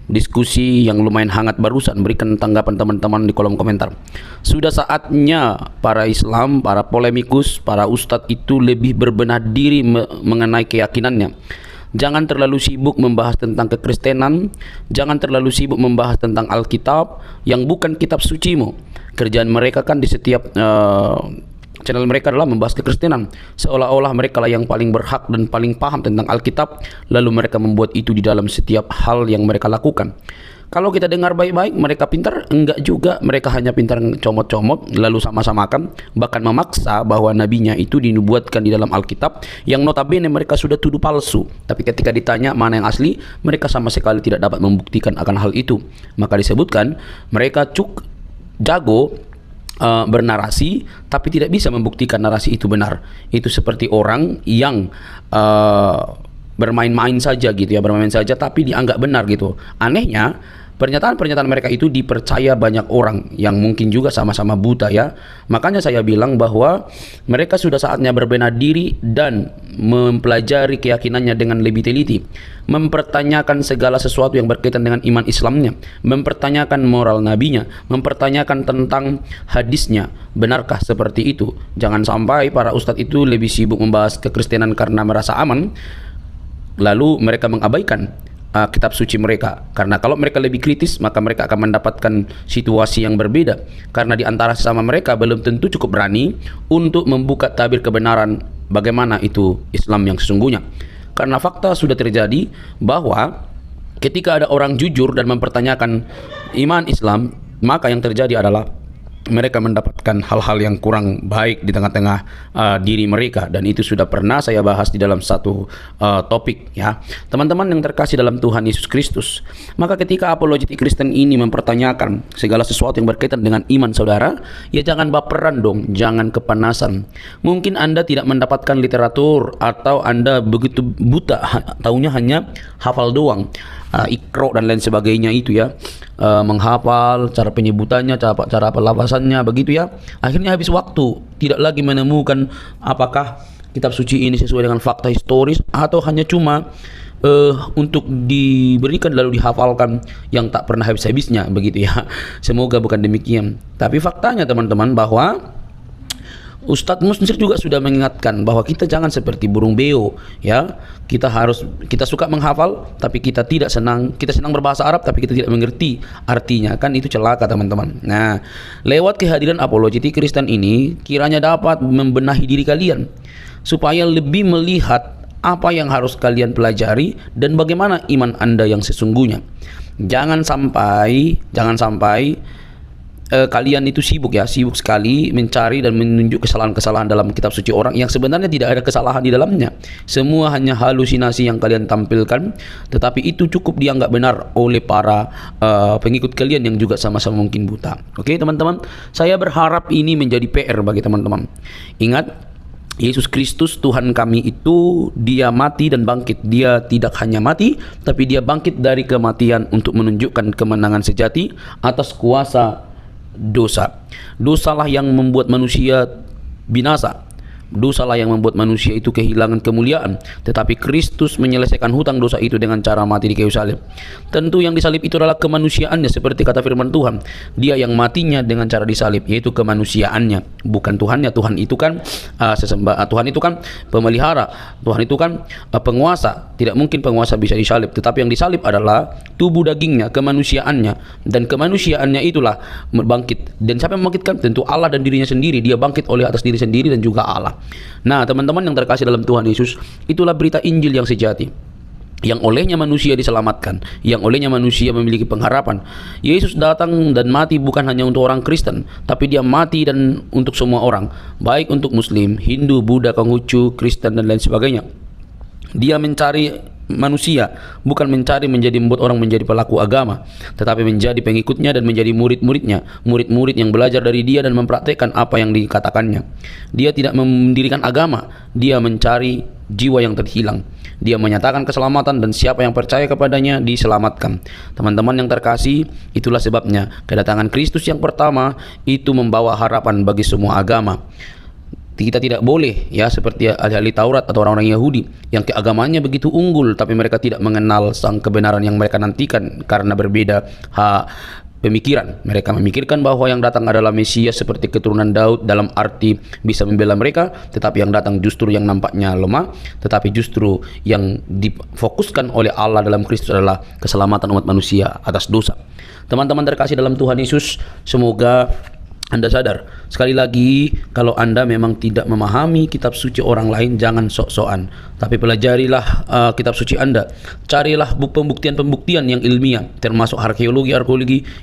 diskusi yang lumayan hangat barusan? Berikan tanggapan teman-teman di kolom komentar. Sudah saatnya para Islam, para polemikus, para ustadz itu lebih berbenah diri mengenai keyakinannya. Jangan terlalu sibuk membahas tentang kekristenan, jangan terlalu sibuk membahas tentang Alkitab yang bukan kitab sucimu. Kerjaan mereka kan di setiap channel mereka adalah membahas kekristenan, seolah-olah mereka lah yang paling berhak dan paling paham tentang Alkitab, lalu mereka membuat itu di dalam setiap hal yang mereka lakukan. Kalau kita dengar baik-baik, mereka pintar? Enggak juga, mereka hanya pintar comot-comot lalu sama-samakan, bahkan memaksa bahwa nabinya itu dinubuatkan di dalam Alkitab yang notabene mereka sudah tuduh palsu. Tapi ketika ditanya mana yang asli, mereka sama sekali tidak dapat membuktikan akan hal itu. Maka disebutkan mereka jago bernarasi tapi tidak bisa membuktikan narasi itu benar. Itu seperti orang yang bermain-main saja gitu ya, bermain saja tapi dianggap benar gitu. Anehnya pernyataan-pernyataan mereka itu dipercaya banyak orang yang mungkin juga sama-sama buta ya. Makanya saya bilang bahwa mereka sudah saatnya berbenah diri dan mempelajari keyakinannya dengan lebih teliti, mempertanyakan segala sesuatu yang berkaitan dengan iman Islamnya, mempertanyakan moral nabinya, mempertanyakan tentang hadisnya. Benarkah seperti itu? Jangan sampai para ustadz itu lebih sibuk membahas kekristenan karena merasa aman, lalu mereka mengabaikan kitab suci mereka. Karena kalau mereka lebih kritis, maka mereka akan mendapatkan situasi yang berbeda. Karena di antara sesama mereka belum tentu cukup berani untuk membuka tabir kebenaran bagaimana itu Islam yang sesungguhnya. Karena fakta sudah terjadi bahwa ketika ada orang jujur dan mempertanyakan iman Islam, maka yang terjadi adalah mereka mendapatkan hal-hal yang kurang baik di tengah-tengah diri mereka, dan itu sudah pernah saya bahas di dalam satu topik ya teman-teman yang terkasih dalam Tuhan Yesus Kristus. Maka ketika apologetik Kristen ini mempertanyakan segala sesuatu yang berkaitan dengan iman saudara, ya jangan baperan dong, jangan kepanasan. Mungkin Anda tidak mendapatkan literatur atau Anda begitu buta, taunya hanya hafal doang, ikro dan lain sebagainya itu ya, menghafal cara penyebutannya, cara pelafasannya begitu ya. Akhirnya habis waktu, tidak lagi menemukan apakah kitab suci ini sesuai dengan fakta historis atau hanya cuma untuk diberikan lalu dihafalkan yang tak pernah habis-habisnya begitu ya. Semoga bukan demikian. Tapi faktanya teman-teman bahwa Ustadz Musnir juga sudah mengingatkan bahwa kita jangan seperti burung beo ya. Kita suka menghafal tapi kita senang berbahasa Arab tapi kita tidak mengerti artinya, kan itu celaka teman-teman. Nah, lewat kehadiran apologetik Kristen ini kiranya dapat membenahi diri kalian supaya lebih melihat apa yang harus kalian pelajari dan bagaimana iman Anda yang sesungguhnya. Jangan sampai kalian itu sibuk sekali mencari dan menunjuk kesalahan-kesalahan dalam kitab suci orang yang sebenarnya tidak ada kesalahan di dalamnya. Semua hanya halusinasi yang kalian tampilkan, tetapi itu cukup dianggap benar oleh para pengikut kalian yang juga sama-sama mungkin buta. Oke, teman-teman, saya berharap ini menjadi PR bagi teman-teman. Ingat, Yesus Kristus Tuhan kami itu dia mati dan bangkit. Dia tidak hanya mati, tapi dia bangkit dari kematian untuk menunjukkan kemenangan sejati atas kuasa dosa. Dosalah yang membuat manusia binasa. Dosalah yang membuat manusia itu kehilangan kemuliaan. Tetapi Kristus menyelesaikan hutang dosa itu dengan cara mati di kayu salib. Tentu yang disalib itu adalah kemanusiaannya, seperti kata firman Tuhan. Dia yang matinya dengan cara disalib, yaitu kemanusiaannya, bukan Tuhannya. Tuhan itu kan Tuhan itu kan pemelihara. Tuhan itu kan penguasa. Tidak mungkin penguasa bisa disalib. Tetapi yang disalib adalah tubuh dagingnya, kemanusiaannya, dan kemanusiaannya itulah bangkit. Dan siapa yang membangkitkan? Tentu Allah dan dirinya sendiri. Dia bangkit oleh atas diri sendiri dan juga Allah. Nah, teman-teman yang terkasih dalam Tuhan Yesus, itulah berita Injil yang sejati, yang olehnya manusia diselamatkan, yang olehnya manusia memiliki pengharapan. Yesus datang dan mati bukan hanya untuk orang Kristen, tapi dia mati dan untuk semua orang, baik untuk Muslim, Hindu, Buddha, Konghucu, Kristen dan lain sebagainya. Dia mencari manusia, bukan mencari membuat orang menjadi pelaku agama, tetapi menjadi pengikutnya dan menjadi murid-muridnya, murid-murid yang belajar dari dia dan mempraktekkan apa yang dikatakannya. Dia tidak mendirikan agama, dia mencari jiwa yang terhilang. Dia menyatakan keselamatan dan siapa yang percaya kepadanya diselamatkan. Teman-teman yang terkasih, itulah sebabnya kedatangan Kristus yang pertama itu membawa harapan bagi semua agama. Kita tidak boleh seperti ahli Taurat atau orang-orang Yahudi yang keagamannya begitu unggul tapi mereka tidak mengenal sang kebenaran yang mereka nantikan karena berbeda pemikiran. Mereka memikirkan bahwa yang datang adalah Mesias seperti keturunan Daud dalam arti bisa membela mereka, tetapi yang datang justru yang nampaknya lemah, tetapi justru yang difokuskan oleh Allah dalam Kristus adalah keselamatan umat manusia atas dosa. Teman-teman terkasih dalam Tuhan Yesus, semoga Anda sadar, sekali lagi, kalau Anda memang tidak memahami kitab suci orang lain, jangan sok-sokan. Tapi pelajarilah kitab suci Anda. Carilah pembuktian-pembuktian yang ilmiah, termasuk arkeologi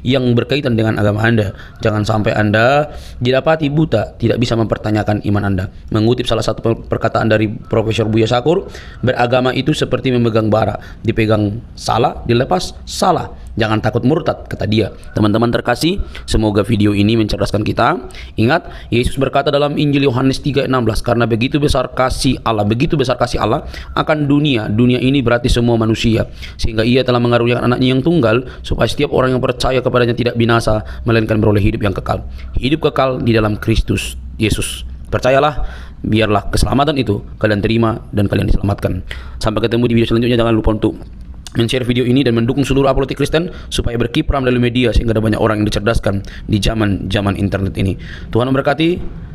yang berkaitan dengan agama Anda. Jangan sampai Anda didapati buta, tidak bisa mempertanyakan iman Anda. Mengutip salah satu perkataan dari Profesor Buya Syakur, beragama itu seperti memegang bara. Dipegang salah, dilepas salah. Jangan takut murtad, kata dia. Teman-teman terkasih, semoga video ini mencerdaskan kita. Ingat, Yesus berkata dalam Injil Yohanes 3:16, karena begitu besar kasih Allah akan dunia ini berarti semua manusia, sehingga ia telah mengaruniakan anaknya yang tunggal, supaya setiap orang yang percaya kepadanya tidak binasa, melainkan beroleh hidup yang kekal. Hidup kekal di dalam Kristus Yesus. Percayalah, biarlah keselamatan itu kalian terima dan kalian diselamatkan. Sampai ketemu di video selanjutnya. Jangan lupa untuk men-share video ini dan mendukung seluruh apologetik Kristen supaya berkiprah melalui media sehingga ada banyak orang yang dicerdaskan di zaman internet ini. Tuhan memberkati.